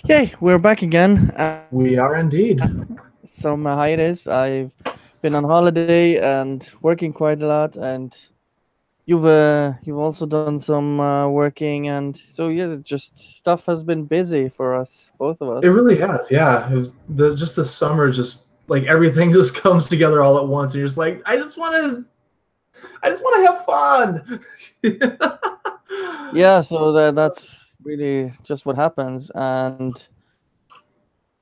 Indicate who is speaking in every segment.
Speaker 1: Yay, we're back again.
Speaker 2: We are indeed.
Speaker 1: Some hiatus. I've been on holiday and working quite a lot, and you've also done some working, and so yeah, just stuff has been busy for us, both of
Speaker 2: It
Speaker 1: us.
Speaker 2: really has, yeah. It was just the summer, just like everything just comes together all at once, and you're just like, I just want to have fun.
Speaker 1: Yeah, so that's really just what happens, and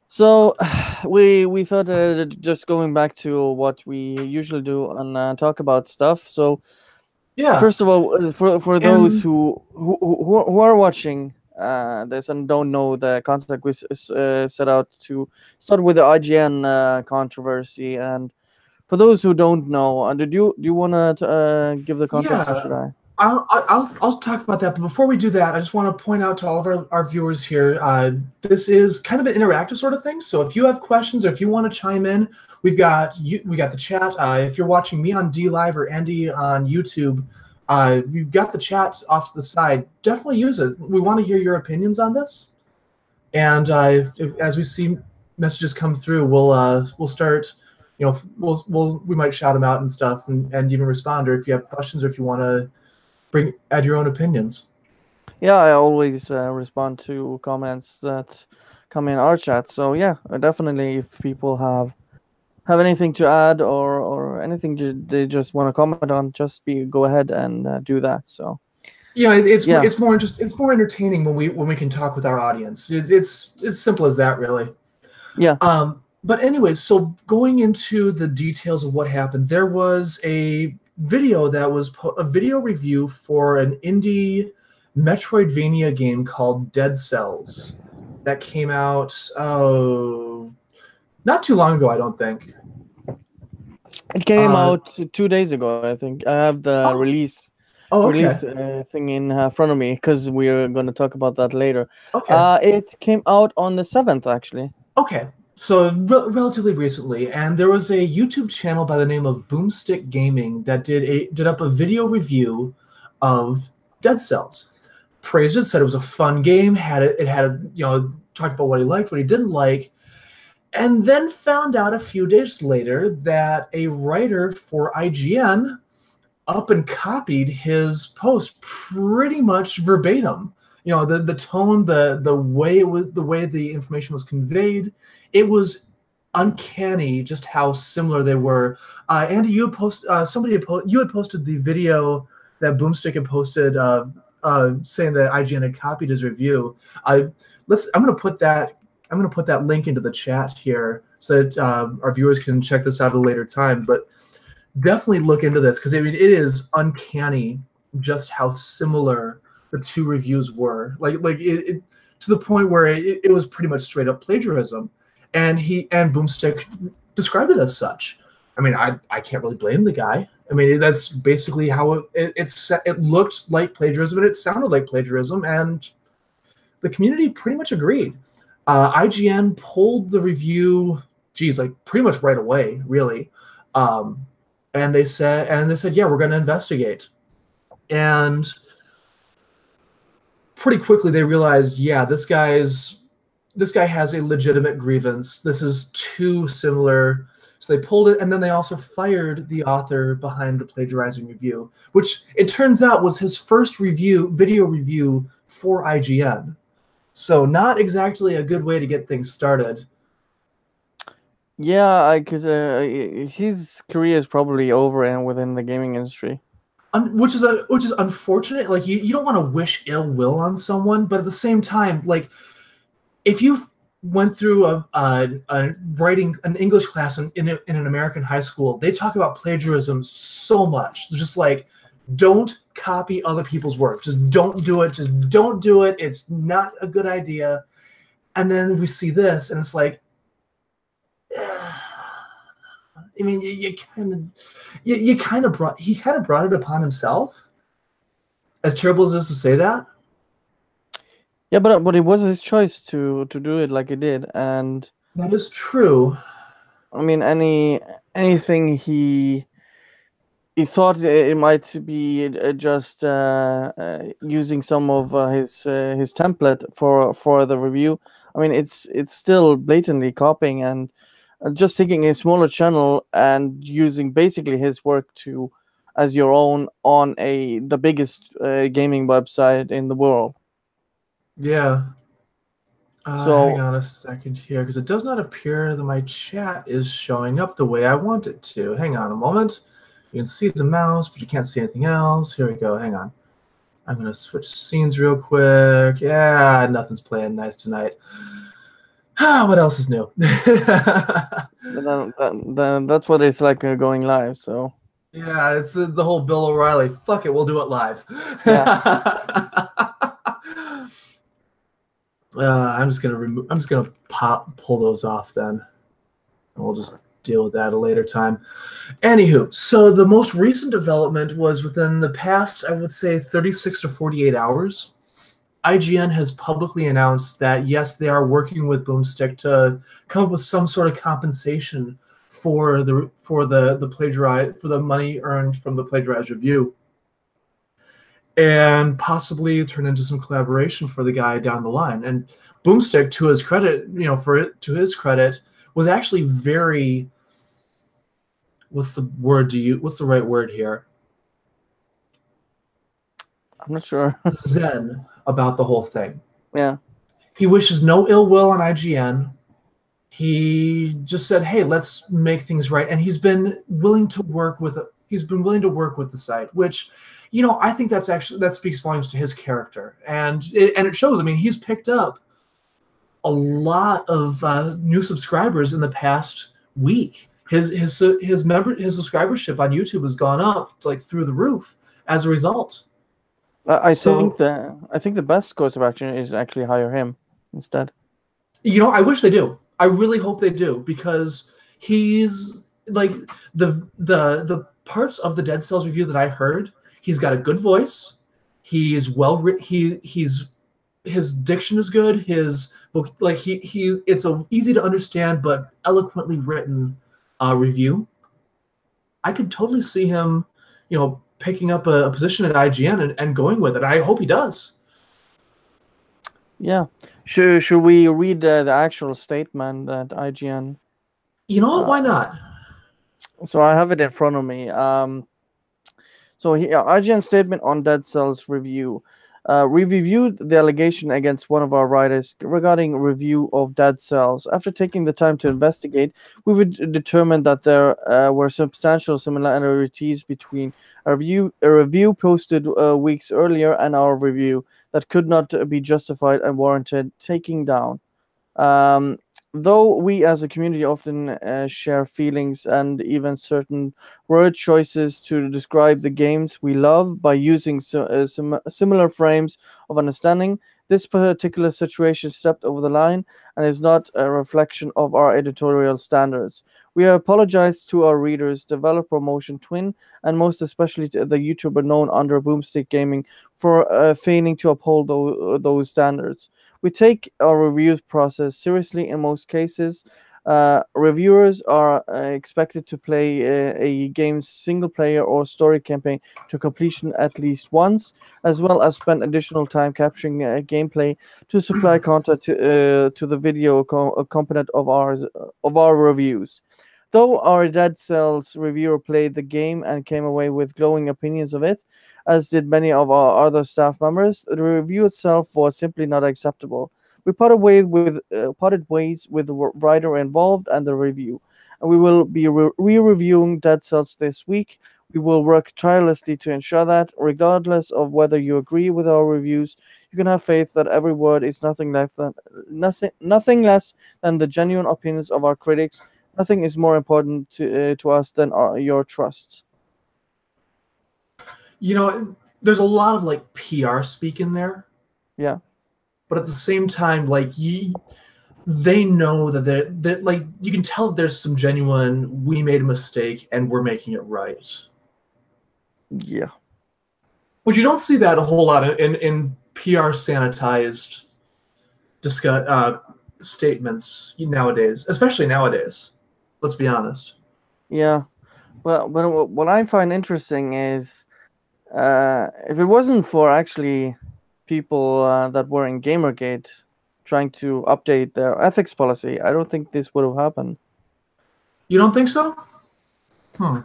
Speaker 1: so we thought just going back to what we usually do and talk about stuff. So
Speaker 2: Yeah,
Speaker 1: first of all, for those
Speaker 2: and
Speaker 1: who are watching this and don't know the context, we set out to start with the IGN controversy. And for those who don't know, do you want to give the context, or
Speaker 2: yeah,
Speaker 1: should I?
Speaker 2: I'll talk about that. But before we do that, I just want to point out to all of our viewers here, this is kind of an interactive sort of thing. So if you have questions or if you want to chime in, we got the chat. If you're watching me on D Live or Andy on YouTube, we've got the chat off to the side. Definitely use it. We want to hear your opinions on this. And as we see messages come through, we'll start. We might shout them out and stuff, and even respond. Or if you have questions, or if you want to add your own opinions.
Speaker 1: Yeah, I always respond to comments that come in our chat. So yeah, definitely, if people have anything to add, or anything they just want to comment on, just go ahead and do that. So yeah.
Speaker 2: It's more entertaining when we can talk with our audience. It's as simple as that, really.
Speaker 1: Yeah.
Speaker 2: But anyways, so going into the details of what happened, there was a video that was a video review for an indie Metroidvania game called Dead Cells that came out not too long ago, I don't think.
Speaker 1: It came
Speaker 2: Uh,
Speaker 1: out 2 days ago, I think. I have the
Speaker 2: oh, okay,
Speaker 1: release thing in front of me because we're going to talk about that later.
Speaker 2: okay.
Speaker 1: It came out on the 7th, actually.
Speaker 2: Okay, so relatively recently, and there was a YouTube channel by the name of Boomstick Gaming that did up a video review of Dead Cells. Praised it, said it was a fun game. It had talked about what he liked, what he didn't like, and then found out a few days later that a writer for IGN up and copied his post pretty much verbatim. The tone, the way the way the information was conveyed, it was uncanny just how similar they were. Andy, you had posted the video that Boomstick had posted, saying that IGN had copied his review. I'm gonna put that link into the chat here so that our viewers can check this out at a later time. But definitely look into this, because I mean, it is uncanny just how similar the two reviews were. Like to the point where it was pretty much straight up plagiarism, and Boomstick described it as such. I mean, I can't really blame the guy. I mean, that's basically how it looked like plagiarism and it sounded like plagiarism, and the community pretty much agreed. IGN pulled the review, like pretty much right away, really. And they said, yeah, we're going to investigate. And pretty quickly they realized, yeah, this guy has a legitimate grievance. This is too similar. So they pulled it, and then they also fired the author behind the plagiarizing review, which it turns out was his first video review for IGN. So not exactly a good way to get things started.
Speaker 1: Yeah, I could. His career is probably over and within the gaming industry.
Speaker 2: Which is unfortunate. Like, you don't want to wish ill will on someone, but at the same time, like, if you went through a writing an English class in an American high school, they talk about plagiarism so much. Just like, don't copy other people's work. Just don't do it. Just don't do it. It's not a good idea. And then we see this, and it's like, I mean, he kind of brought it upon himself. As terrible as it is to say that.
Speaker 1: Yeah, but it was his choice to do it like he did, and
Speaker 2: That is true.
Speaker 1: I mean, anything he he thought it might be just using some of his template for the review. I mean, it's still blatantly copying and just taking a smaller channel and using basically his work to as your own on the biggest gaming website in the world.
Speaker 2: Yeah. Hang
Speaker 1: So
Speaker 2: on a second here, because it does not appear that my chat is showing up the way I want it to. Hang on a moment. You can see the mouse, but you can't see anything else. Here we go. Hang on. I'm going to switch scenes real quick. Yeah, nothing's playing nice tonight. What else is new?
Speaker 1: then that's what it's like going live. So
Speaker 2: Yeah, it's the whole Bill O'Reilly. Fuck it, we'll do it live.
Speaker 1: yeah.
Speaker 2: I'm just gonna pull those off then, and we'll just deal with that at a later time. Anywho, so the most recent development was within the past, I would say, 36 to 48 hours. IGN has publicly announced that yes, they are working with Boomstick to come up with some sort of compensation for the money earned from the plagiarized review, and possibly turn into some collaboration for the guy down the line. And Boomstick, to his credit, was actually very, what's the right word here?
Speaker 1: I'm not sure.
Speaker 2: Zen about the whole thing.
Speaker 1: Yeah.
Speaker 2: He wishes no ill will on IGN. He just said, "Hey, let's make things right," and he's been willing to work with the site, which, I think that speaks volumes to his character, and it shows. I mean, he's picked up a lot of new subscribers in the past week. His subscribership on YouTube has gone up like through the roof as a result.
Speaker 1: I think the best course of action is actually hire him instead.
Speaker 2: I wish they do. I really hope they do, because he's like the parts of the Dead Cells review that I heard. He's got a good voice. He's his diction is good. It's a easy to understand but eloquently written review. I could totally see him, picking up a position at IGN and going with it. I hope he does.
Speaker 1: Yeah. Should we read the actual statement that IGN?
Speaker 2: You know what? Why not?
Speaker 1: So I have it in front of me. So here, IGN statement on Dead Cells review. We reviewed the allegation against one of our writers regarding review of Dead Cells. After taking the time to investigate, we would determine that there were substantial similarities between a review posted weeks earlier and our review that could not be justified and warranted taking down. Though we as a community often share feelings and even certain word choices to describe the games we love by using similar frames of understanding, this particular situation stepped over the line and is not a reflection of our editorial standards. We apologize to our readers, developer Motion Twin, and most especially to the YouTuber known under Boomstick Gaming for failing to uphold those standards. We take our reviews process seriously in most cases. Reviewers are expected to play a game's single player or story campaign to completion at least once, as well as spend additional time capturing gameplay to supply content to the video component of our reviews. Though our Dead Cells reviewer played the game and came away with glowing opinions of it, as did many of our other staff members, the review itself was simply not acceptable. We parted ways with the writer involved and the review, and we will be re-reviewing Dead Cells this week. We will work tirelessly to ensure that, regardless of whether you agree with our reviews, you can have faith that every word is nothing less than the genuine opinions of our critics. Nothing is more important to us than your trust.
Speaker 2: There's a lot of PR speak in there.
Speaker 1: Yeah.
Speaker 2: But at the same time, they know that you can tell there's some genuine, we made a mistake and we're making it right.
Speaker 1: Yeah.
Speaker 2: Which you don't see that a whole lot in PR sanitized statements nowadays, especially nowadays. Let's be honest.
Speaker 1: Yeah. Well, but what I find interesting is, if it wasn't for actually people that were in Gamergate trying to update their ethics policy, I don't think this would have happened.
Speaker 2: You don't think so? Hmm.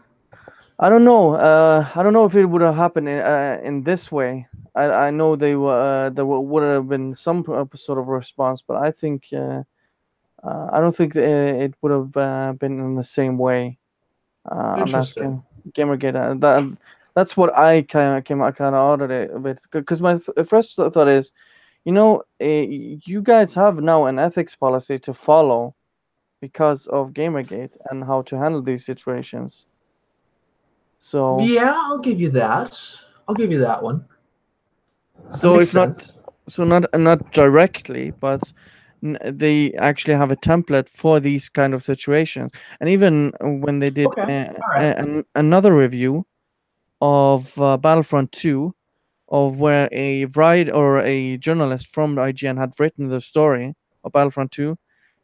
Speaker 1: I don't know. I don't know if it would have happened in this way. I know there would have been some sort of response, but I think I don't think it would have been in the same way. Unless
Speaker 2: Interesting.
Speaker 1: Gamergate. That's what I came out kind of out of it with, because my first thought is, you guys have now an ethics policy to follow because of Gamergate and how to handle these situations. So
Speaker 2: Yeah, I'll give you that. I'll give you that one. That
Speaker 1: so
Speaker 2: makes
Speaker 1: it's not
Speaker 2: sense.
Speaker 1: so not directly, but they actually have a template for these kind of situations. And even when they did
Speaker 2: Okay. All right.
Speaker 1: another review of Battlefront 2, of where a writer or a journalist from IGN had written the story of Battlefront 2.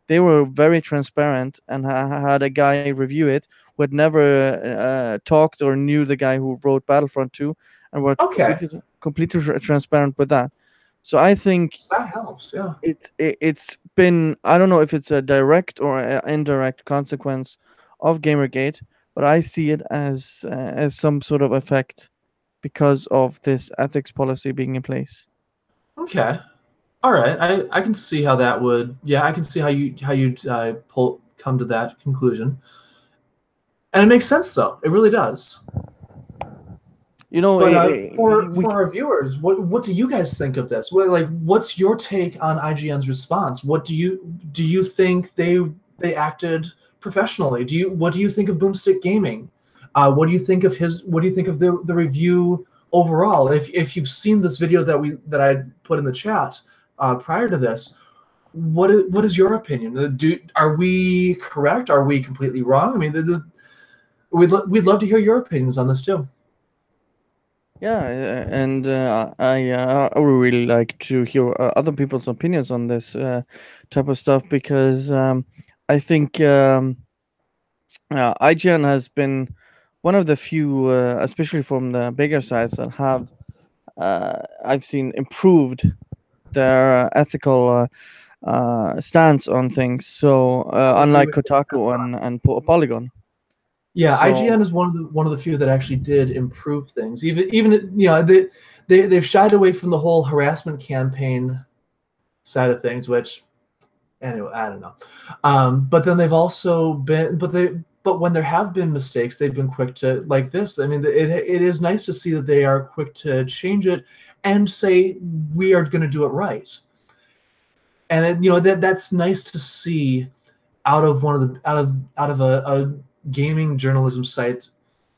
Speaker 1: They were very transparent and had a guy review it who had never talked or knew the guy who wrote Battlefront 2, and were
Speaker 2: Okay.
Speaker 1: completely transparent with that. So I think
Speaker 2: So that helps. Yeah.
Speaker 1: it's been, I don't know if it's a direct or indirect consequence of Gamergate, but I see it as some sort of effect because of this ethics policy being in place.
Speaker 2: Okay. All right. I can see how that would. Yeah, I can see how you'd pull come to that conclusion. And it makes sense though. It really does.
Speaker 1: You know,
Speaker 2: But
Speaker 1: we
Speaker 2: for our viewers, what do you guys think of this? What's your take on IGN's response? Do you think they acted professionally? What do you think of Boomstick Gaming? What do you think of the review overall? If you've seen this video that I put in the chat prior to this, what is your opinion? Are we correct? Are we completely wrong? I mean, we'd love to hear your opinions on this too.
Speaker 1: Yeah, and I would really like to hear other people's opinions on this type of stuff, because I think IGN has been one of the few, especially from the bigger sites, that have I've seen improved their ethical stance on things. So
Speaker 2: I would agree
Speaker 1: unlike
Speaker 2: with you.
Speaker 1: Kotaku and Polygon.
Speaker 2: Yeah, IGN
Speaker 1: So
Speaker 2: is one of the few that actually did improve things. Even they've shied away from the whole harassment campaign side of things, which anyway I don't know. But then they've also been but when there have been mistakes, they've been quick to like this. I mean, it is nice to see that they are quick to change it and say we are going to do it right. And that's nice to see out of one of the out of a gaming journalism site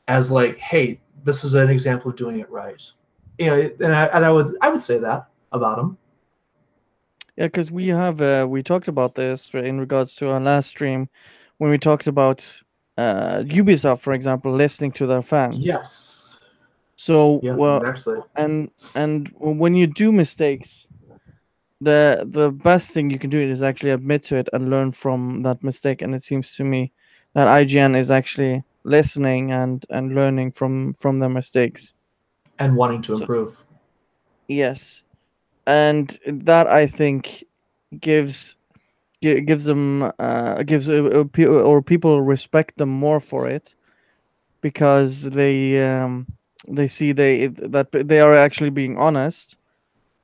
Speaker 2: as like, hey, this is an example of doing it right. I would say that about them.
Speaker 1: yeah, because we talked about this in regards to our last stream, when we talked about Ubisoft, for example, listening to their fans.
Speaker 2: Yes.
Speaker 1: So
Speaker 2: Yes,
Speaker 1: well,
Speaker 2: exactly.
Speaker 1: and when you do mistakes, the best thing you can do is actually admit to it and learn from that mistake. And it seems to me that IGN is actually listening and learning from their mistakes.
Speaker 2: And wanting to
Speaker 1: So
Speaker 2: improve.
Speaker 1: yes, and that I think gives gives them gives or people respect them more for it, because they see that they are actually being honest.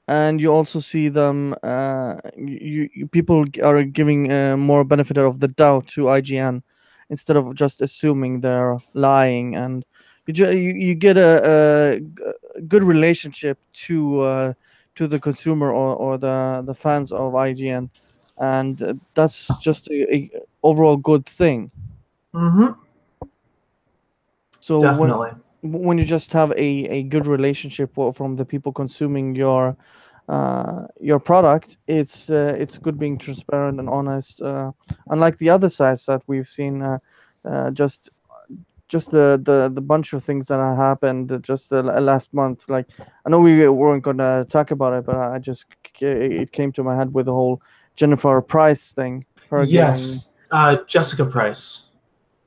Speaker 1: And you also see them people are giving more benefit of the doubt to IGN, instead of just assuming they're lying. And you get a good relationship to the consumer, or the fans of IGN, and that's just a overall good thing.
Speaker 2: Mm-hmm.
Speaker 1: So
Speaker 2: Definitely.
Speaker 1: when you just have a good relationship from the people consuming your product, it's good being transparent and honest. Unlike the other sites that we've seen, uh, just just the bunch of things that have happened just the last month. Like, I know we weren't gonna talk about it, but I just it came to my head with the whole Jennifer Price thing, her getting.
Speaker 2: Yes. Jessica Price.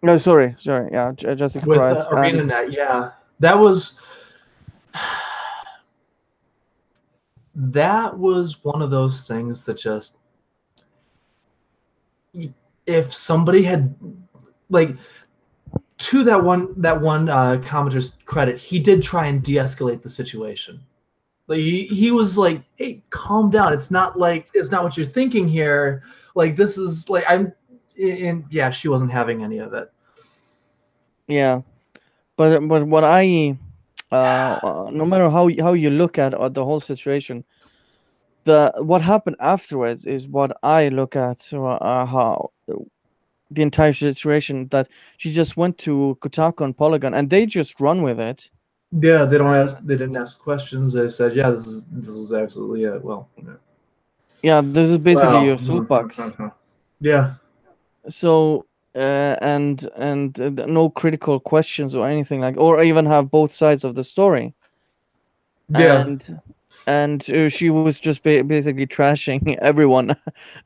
Speaker 1: No, sorry. Yeah, Jessica
Speaker 2: with
Speaker 1: Price, and
Speaker 2: ArenaNet. Yeah, that was one of those things that just, if somebody had, like, to that one commenter's credit, he did try and de-escalate the situation. Like he was like, "Hey, calm down. It's not what you're thinking here. Like this is like I'm." And yeah, she wasn't having any of it.
Speaker 1: yeah, but what I no matter how you look at the whole situation, the what happened afterwards is what I look at. So how the entire situation, that she just went to Kotaku and Polygon and they just run with it.
Speaker 2: Yeah, they don't
Speaker 1: And
Speaker 2: ask. They didn't ask questions. They said, "Yeah, this is absolutely it." Well, yeah.
Speaker 1: yeah, this is basically your
Speaker 2: Well,
Speaker 1: soapbox.
Speaker 2: yeah,
Speaker 1: So no critical questions or anything, like, or even have both sides of the story.
Speaker 2: yeah.
Speaker 1: And she was just basically trashing everyone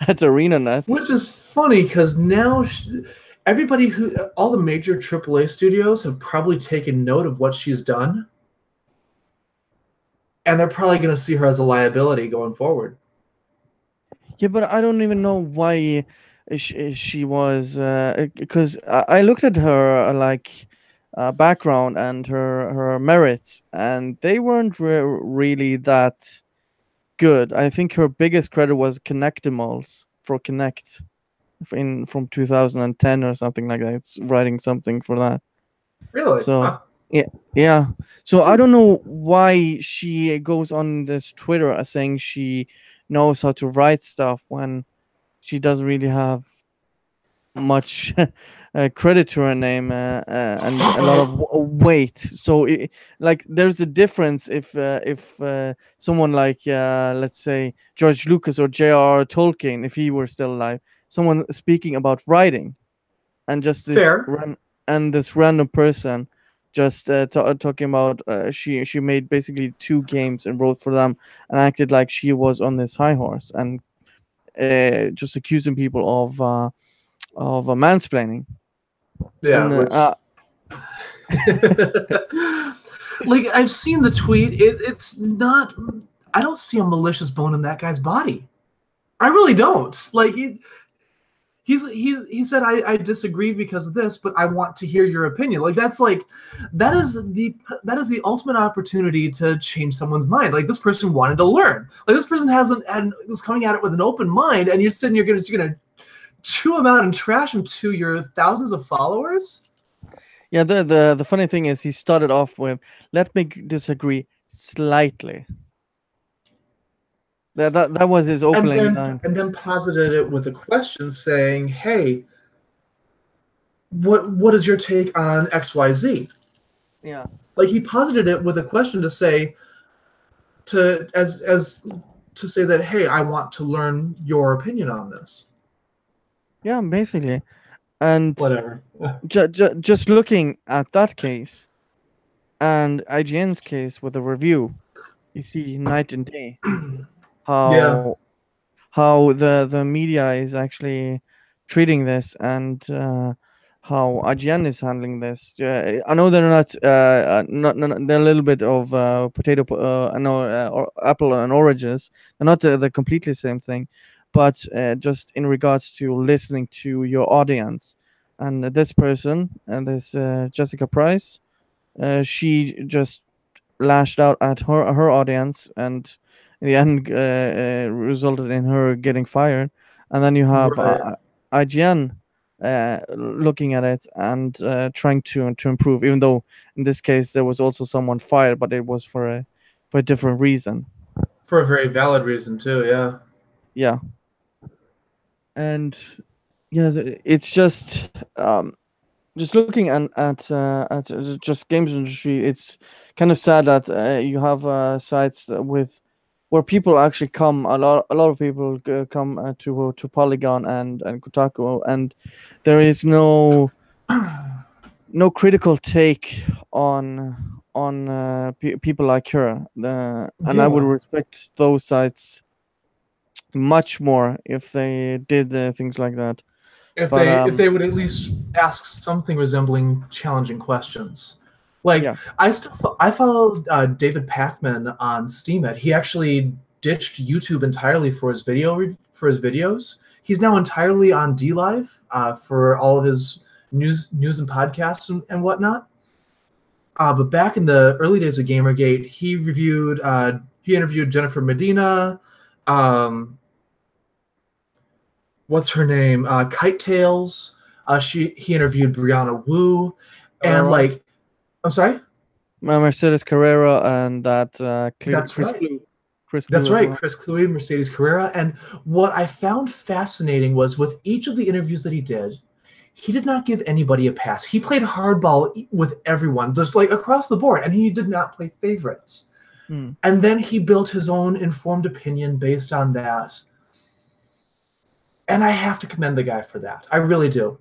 Speaker 1: at ArenaNet.
Speaker 2: Which is funny because now everybody all the major AAA studios have probably taken note of what she's done, and they're probably going to see her as a liability going forward.
Speaker 1: Yeah, but I don't even know why she was, because I looked at her like background and her merits, and they weren't really that good. I think her biggest credit was Connectimals for Connect in from 2010 or something like that. It's writing something for that.
Speaker 2: Really?
Speaker 1: So
Speaker 2: Huh.
Speaker 1: yeah, yeah. So I don't know why she goes on this Twitter saying she knows how to write stuff when she doesn't really have much credit to her name, and a lot of weight. So like there's a difference if someone like let's say George Lucas or J.R.R. Tolkien, if he were still alive, someone speaking about writing, and just
Speaker 2: Fair.
Speaker 1: this random person just talking about she made basically two games and wrote for them and acted like she was on this high horse, and just accusing people of mansplaining.
Speaker 2: Yeah,
Speaker 1: And
Speaker 2: which like I've seen the tweet. It's not. I don't see a malicious bone in that guy's body. I really don't. Like he said I disagree because of this, but I want to hear your opinion. Like that is the ultimate opportunity to change someone's mind. Like this person wanted to learn. Like this person hasn't and was coming at it with an open mind, and you're sitting you're gonna chew them out and trash them to your thousands of followers.
Speaker 1: yeah, the funny thing is he started off with, "Let me disagree slightly." That was his
Speaker 2: and
Speaker 1: opening
Speaker 2: then
Speaker 1: line.
Speaker 2: and then posited it with a question saying, "Hey, what is your take on XYZ?"
Speaker 1: Yeah,
Speaker 2: Like he posited it with a question to say as to say that, "Hey, I want to learn your opinion on this."
Speaker 1: yeah, basically. And
Speaker 2: Whatever.
Speaker 1: just looking at that case and IGN's case with the review, you see night and day
Speaker 2: Yeah,
Speaker 1: how the media is actually treating this, and how IGN is handling this. I know they're not they're a little bit of I know or apple and oranges. They're not the completely same thing, but just in regards to listening to your audience, and this person and this Jessica Price, she just lashed out at her audience, and in the end resulted in her getting fired. And then you have
Speaker 2: right.
Speaker 1: IGN looking at it and trying to improve, even though in this case there was also someone fired, but it was for a different reason.
Speaker 2: For a very valid reason too. Yeah.
Speaker 1: Yeah, and yeah, it's just looking at just games industry. It's kind of sad that you have sites with where people actually come. A lot of people come to Polygon and Kotaku, and there is no critical take on people like her. And I would
Speaker 2: Yeah.
Speaker 1: respect those sites much more if they did things like that. But
Speaker 2: If they would at least ask something resembling challenging questions. Like
Speaker 1: yeah.
Speaker 2: I followed David Pacman on Steemit. He actually ditched YouTube entirely for his videos. He's now entirely on DLive for all of his news and podcasts and whatnot. But back in the early days of Gamergate, he interviewed Jennifer Medina. What's her name? Kite Tails. He interviewed Brianna Wu, and
Speaker 1: Carrera,
Speaker 2: like, I'm sorry.
Speaker 1: Mercedes Carrera, and that
Speaker 2: That's
Speaker 1: Chris
Speaker 2: right.
Speaker 1: Clue. Chris
Speaker 2: That's
Speaker 1: Clue as
Speaker 2: right,
Speaker 1: well.
Speaker 2: Chris Cluey, Mercedes Carrera. And what I found fascinating was with each of the interviews that he did not give anybody a pass. He played hardball with everyone, just like across the board, and he did not play favorites.
Speaker 1: Hmm.
Speaker 2: And then he built his own informed opinion based on that. And I have to commend the guy for that. I really do.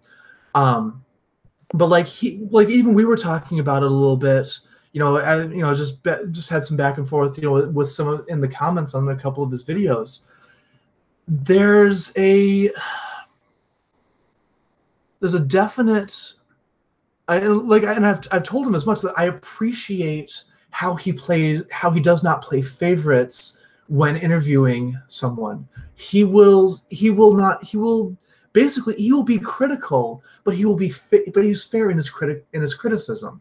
Speaker 2: But like even we were talking about it a little bit, just had some back and forth, with some in the comments on a couple of his videos. There's a definite, and I've told him as much that I appreciate how he does not play favorites when interviewing someone. He will be critical, but he's fair in his criticism.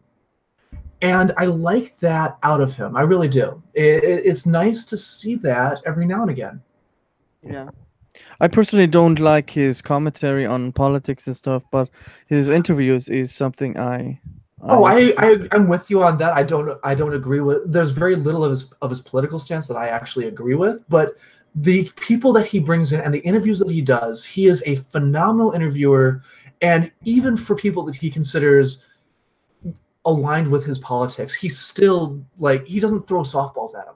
Speaker 2: And I like that out of him. I really do. It's nice to see that every now and again.
Speaker 1: Yeah. I personally don't like his commentary on politics and stuff, but his interviews is something I appreciate.
Speaker 2: I'm with you on that. I don't agree with. There's very little of his political stance that I actually agree with, but the people that he brings in and the interviews that he does, he is a phenomenal interviewer, and even for people that he considers aligned with his politics, he's still he doesn't throw softballs at him,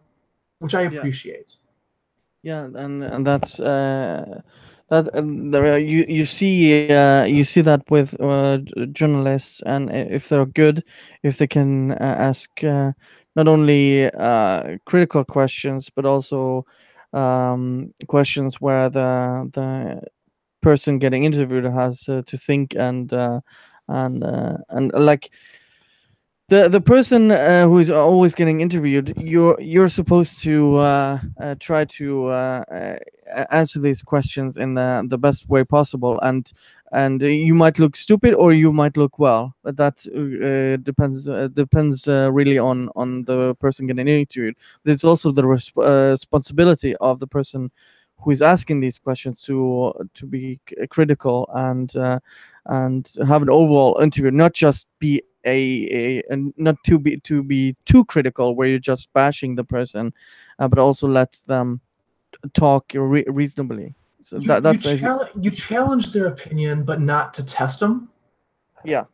Speaker 2: which I appreciate.
Speaker 1: Yeah, and that's you see that with journalists, and if they're good, if they can ask not only critical questions but also questions where the person getting interviewed has to think and like the person who is always getting interviewed, you're supposed to try to answer these questions in the best way possible, and you might look stupid or you might look well, but that depends really on the person getting interviewed. But it's also the responsibility of the person who is asking these questions to be critical and have an overall interview, not just be and not to be too critical where you're just bashing the person, but also let them talk reasonably. So
Speaker 2: You challenge their opinion, but not to test them.
Speaker 1: Yeah.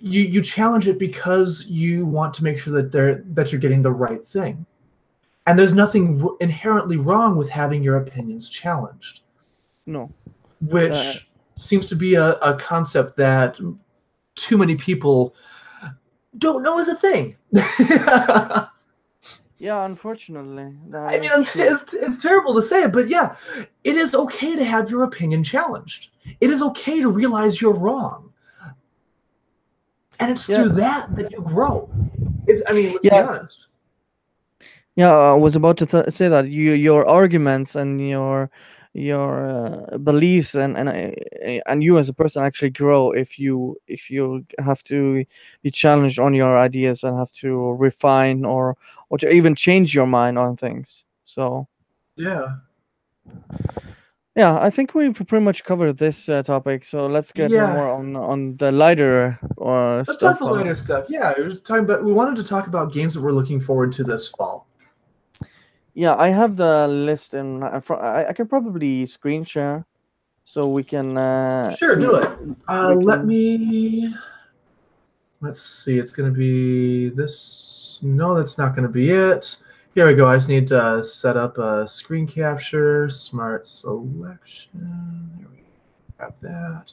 Speaker 2: You challenge it because you want to make sure that you're getting the right thing. And there's nothing inherently wrong with having your opinions challenged.
Speaker 1: No.
Speaker 2: Which seems to be a concept that too many people don't know is a thing.
Speaker 1: Yeah, unfortunately.
Speaker 2: I mean, it's terrible to say it, but yeah, it is okay to have your opinion challenged. It is okay to realize you're wrong. And it's through that you grow. Let's be honest.
Speaker 1: Yeah, I was about to say that your arguments and your beliefs and you as a person actually grow if you have to be challenged on your ideas and have to refine or to even change your mind on things. So
Speaker 2: yeah,
Speaker 1: I think we've pretty much covered this topic. So let's get more on the lighter
Speaker 2: let's
Speaker 1: stuff.
Speaker 2: Talk the lighter stuff. Yeah, we wanted to talk about games that we're looking forward to this fall.
Speaker 1: Yeah, I have the list in. I can probably screen share, so we can.
Speaker 2: Sure, do it. Let's see. It's gonna be this. No, that's not gonna be it. Here we go. I just need to set up a screen capture, smart selection. There we go. Got that.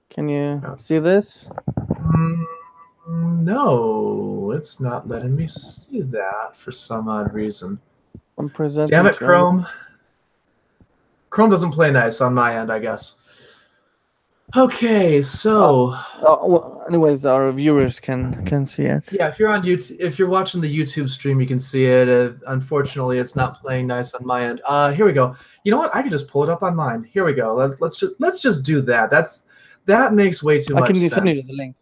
Speaker 1: Can you see this?
Speaker 2: No, it's not letting me see that for some odd reason.
Speaker 1: I'm presenting.
Speaker 2: Damn it, Chrome. Chrome doesn't play nice on my end, I guess. Okay, so
Speaker 1: Well, anyways, our viewers can see it.
Speaker 2: yeah, if you're on YouTube, if you're watching the YouTube stream, you can see it. Unfortunately, it's not playing nice on my end. Here we go. You know what? I can just pull it up on mine. Here we go. Let's just do that. That makes way too
Speaker 1: I
Speaker 2: much
Speaker 1: can send you
Speaker 2: sense.
Speaker 1: the link.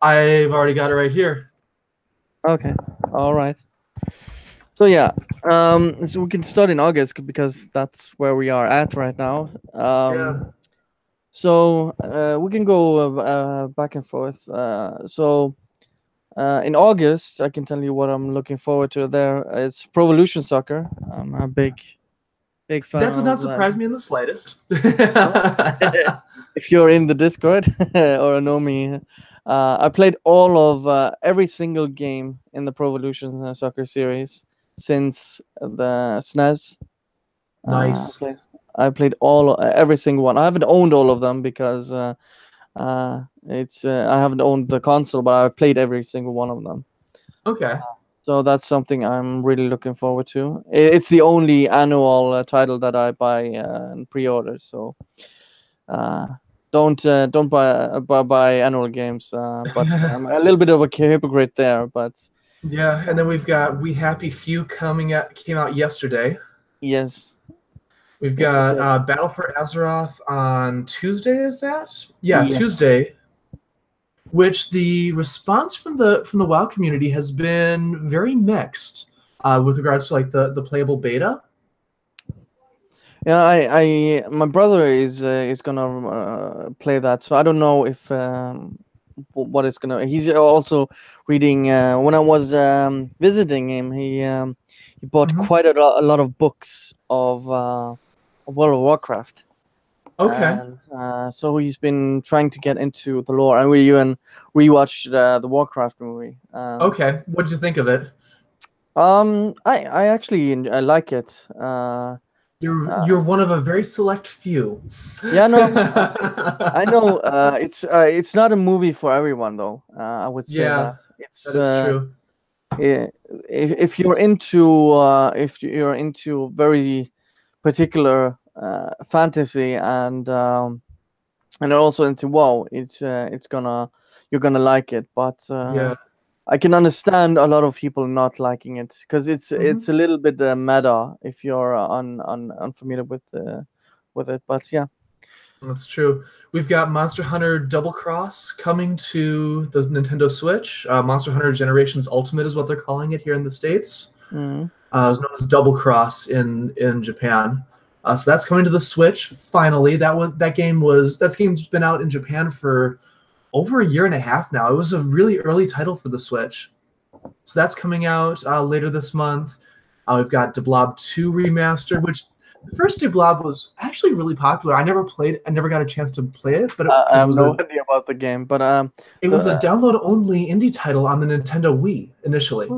Speaker 2: I've already got it right here.
Speaker 1: Okay. All right. So yeah, so we can start in August because that's where we are at right now.
Speaker 2: Yeah.
Speaker 1: So we can go back and forth. In August, I can tell you what I'm looking forward to. There, it's Pro Evolution Soccer. I'm a big fan
Speaker 2: That does not
Speaker 1: of that.
Speaker 2: surprise me in the slightest.
Speaker 1: If you're in the Discord or know me, I played all of every single game in the Pro Evolution Soccer series since the SNES.
Speaker 2: Nice.
Speaker 1: I played every single one. I haven't owned all of them because it's I haven't owned the console, but I've played every single one of them.
Speaker 2: Okay.
Speaker 1: So that's something I'm really looking forward to. It's the only annual title that I buy and pre-order. So uh, don't buy annual games. But I'm a little bit of a hypocrite there. But
Speaker 2: Yeah, and then we've got We Happy Few came out yesterday.
Speaker 1: yes,
Speaker 2: We've
Speaker 1: yes, it
Speaker 2: got
Speaker 1: did.
Speaker 2: Battle for Azeroth on Tuesday. Is that? Yeah,
Speaker 1: Yes.
Speaker 2: Tuesday. Which the response from the WoW community has been very mixed with regards to like the playable beta.
Speaker 1: Yeah, my brother is gonna play that, so I don't know if what it's gonna. He's also reading. When I was visiting him, he bought
Speaker 2: Mhm.
Speaker 1: quite a lot of books of World of Warcraft,
Speaker 2: Okay.
Speaker 1: and so he's been trying to get into the lore. And we even rewatched the Warcraft movie. And
Speaker 2: Okay. What did you think of it?
Speaker 1: I actually I like it.
Speaker 2: You're one of a very select few.
Speaker 1: Yeah, no, I know it's not a movie for everyone though. I would say
Speaker 2: Yeah,
Speaker 1: that it's
Speaker 2: that is true.
Speaker 1: if you're into very particular fantasy and also into WoW, it's gonna you're gonna like it. But
Speaker 2: Yeah.
Speaker 1: I can understand a lot of people not liking it because
Speaker 2: Mhm.
Speaker 1: it's a little bit meta if you're unfamiliar with it. But yeah.
Speaker 2: That's true. We've got Monster Hunter Double Cross coming to the Nintendo Switch. Monster Hunter Generations Ultimate is what they're calling it here in the States.
Speaker 1: Mm.
Speaker 2: It's known as Double Cross in Japan. So that's coming to the Switch finally. That game's been out in Japan for over a year and a half now. It was a really early title for the Switch. So that's coming out later this month. We've got Blob 2 Remastered, which the first Blob was actually really popular. I never got a chance to play it, but
Speaker 1: I
Speaker 2: because
Speaker 1: have no idea about the game, but
Speaker 2: it was a
Speaker 1: the
Speaker 2: download only indie title on the Nintendo Wii initially.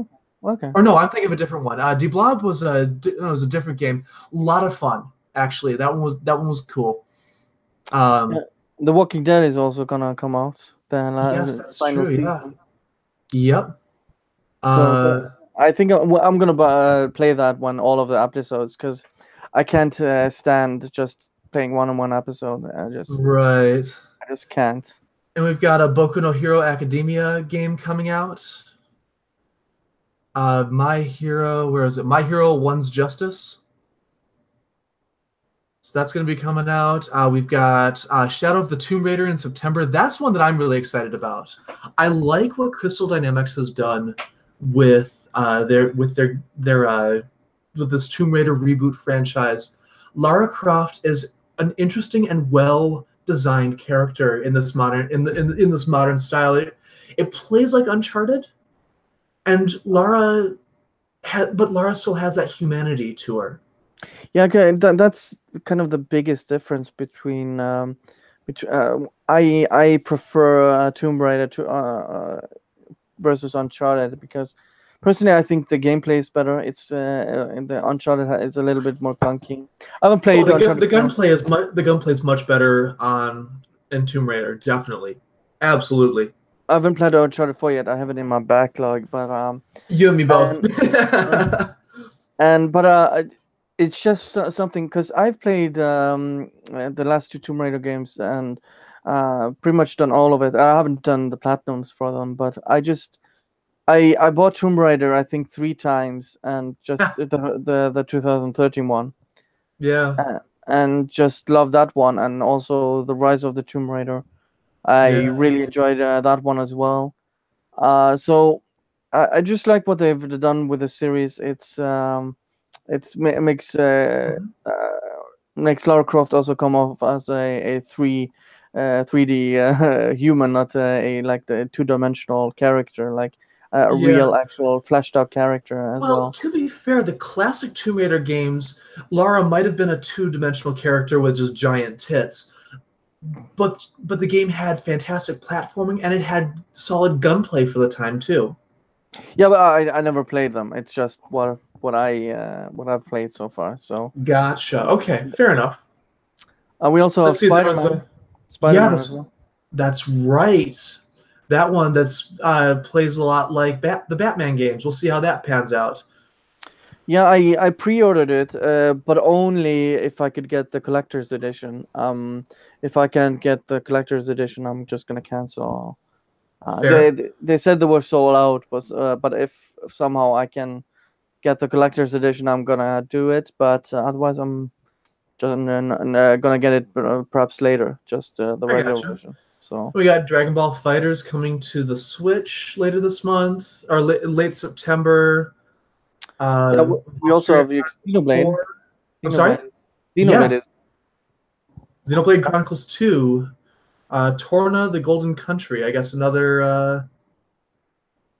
Speaker 1: okay.
Speaker 2: Or no, I'm thinking of a different one. Blob was a different game. A lot of fun actually. That one was cool.
Speaker 1: Yeah. The Walking Dead is also gonna come out.
Speaker 2: Yes,
Speaker 1: The
Speaker 2: that's
Speaker 1: final
Speaker 2: true. Yeah.
Speaker 1: season.
Speaker 2: Yep.
Speaker 1: So
Speaker 2: Uh,
Speaker 1: I think I'm gonna play that one all of the episodes because I can't stand just playing one episode.
Speaker 2: right.
Speaker 1: I just can't.
Speaker 2: And we've got a Boku no Hero Academia game coming out. My Hero, where is it? My Hero One's Justice. So that's going to be coming out. We've got Shadow of the Tomb Raider in September. That's one that I'm really excited about. I like what Crystal Dynamics has done with with this Tomb Raider reboot franchise. Lara Croft is an interesting and well designed character in this modern style. It plays like Uncharted, and but Lara still has that humanity to her.
Speaker 1: Yeah, okay, that's kind of the biggest difference between. I prefer Tomb Raider to versus Uncharted because personally I think the gameplay is better. It's in the Uncharted is a little bit more clunky. I haven't played Uncharted 4.
Speaker 2: The gunplay is much better on in Tomb Raider, definitely, absolutely.
Speaker 1: I haven't played Uncharted 4 yet. I have it in my backlog, but
Speaker 2: You and me both.
Speaker 1: and but it's just something because I've played the last two Tomb Raider games and pretty much done all of it. I haven't done the platinums for them, but I bought Tomb Raider I think 3 times, and just the 2013 one,
Speaker 2: Yeah.
Speaker 1: and just love that one, and also the Rise of the Tomb Raider. I
Speaker 2: Yeah.
Speaker 1: really enjoyed that one as well. So I just like what they've done with the series. Makes
Speaker 2: Mhm.
Speaker 1: makes Lara Croft also come off as a 3D human, not a like the 2-dimensional character, like a
Speaker 2: Yeah.
Speaker 1: real actual fleshed out character as
Speaker 2: Well,
Speaker 1: well.
Speaker 2: to be fair, the classic Tomb Raider games, Lara might have been a two-dimensional character with just giant tits, but the game had fantastic platforming and it had solid gunplay for the time too.
Speaker 1: Yeah, but I never played them. It's just what I've played so far. So
Speaker 2: Gotcha. Okay, fair enough.
Speaker 1: we also have
Speaker 2: Let's see. There was a
Speaker 1: Spider
Speaker 2: yeah,
Speaker 1: Man as well.
Speaker 2: that's right. That one that's plays a lot like the Batman games. We'll see how that pans out.
Speaker 1: Yeah, I pre-ordered it, but only if I could get the collector's edition. If I can't get the collector's edition, I'm just gonna cancel.
Speaker 2: Fair.
Speaker 1: They said they were sold out, but if somehow I can get the collector's edition, I'm gonna do it. But otherwise, I'm just gonna get it perhaps later, just the
Speaker 2: I
Speaker 1: regular
Speaker 2: gotcha.
Speaker 1: version. So
Speaker 2: We got Dragon Ball Fighters coming to the Switch later this month or late September.
Speaker 1: yeah, we also
Speaker 2: Valkyria
Speaker 1: have the
Speaker 2: Chronicles
Speaker 1: Xenoblade.
Speaker 2: 4. I'm sorry?
Speaker 1: Xenoblade. Xenoblade is
Speaker 2: Yes. Xenoblade Chronicles 2. Torna, the Golden Country. I guess another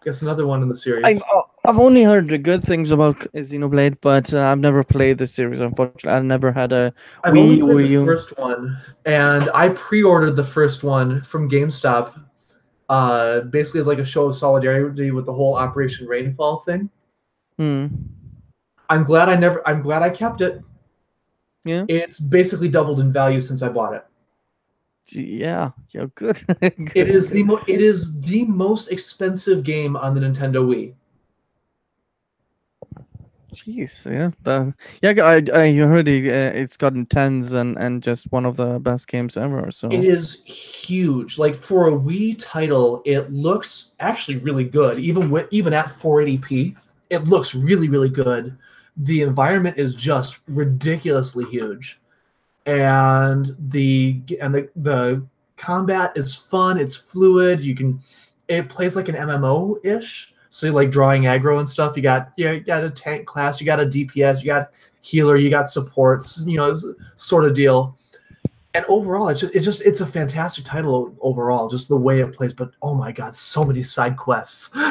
Speaker 2: one in the series.
Speaker 1: I've only heard the good things about Xenoblade, but I've never played the series. Unfortunately, I never had a
Speaker 2: I've only played
Speaker 1: Wii
Speaker 2: the
Speaker 1: U.
Speaker 2: first one, and I pre-ordered the first one from GameStop, basically as like a show of solidarity with the whole Operation Rainfall thing.
Speaker 1: Hmm.
Speaker 2: I'm glad I kept it.
Speaker 1: Yeah.
Speaker 2: It's basically doubled in value since I bought it.
Speaker 1: Yeah. Yeah. Good.
Speaker 2: It
Speaker 1: Good.
Speaker 2: is
Speaker 1: Good.
Speaker 2: the most expensive game on the Nintendo Wii.
Speaker 1: Jeez. Yeah. Yeah. I heard it's gotten tens and just one of the best games ever.
Speaker 2: It
Speaker 1: So
Speaker 2: is huge. Like for a Wii title, it looks actually really good. Even at 480p, it looks really really good. The environment is just ridiculously huge, and the combat is fun. It's fluid. It plays like an MMO ish. So you're like drawing aggro and stuff. You got a tank class. You got a DPS. You got healer. You got supports. Sort of deal. And overall, it's a fantastic title overall, just the way it plays. But oh my god, so many side quests.
Speaker 1: yeah,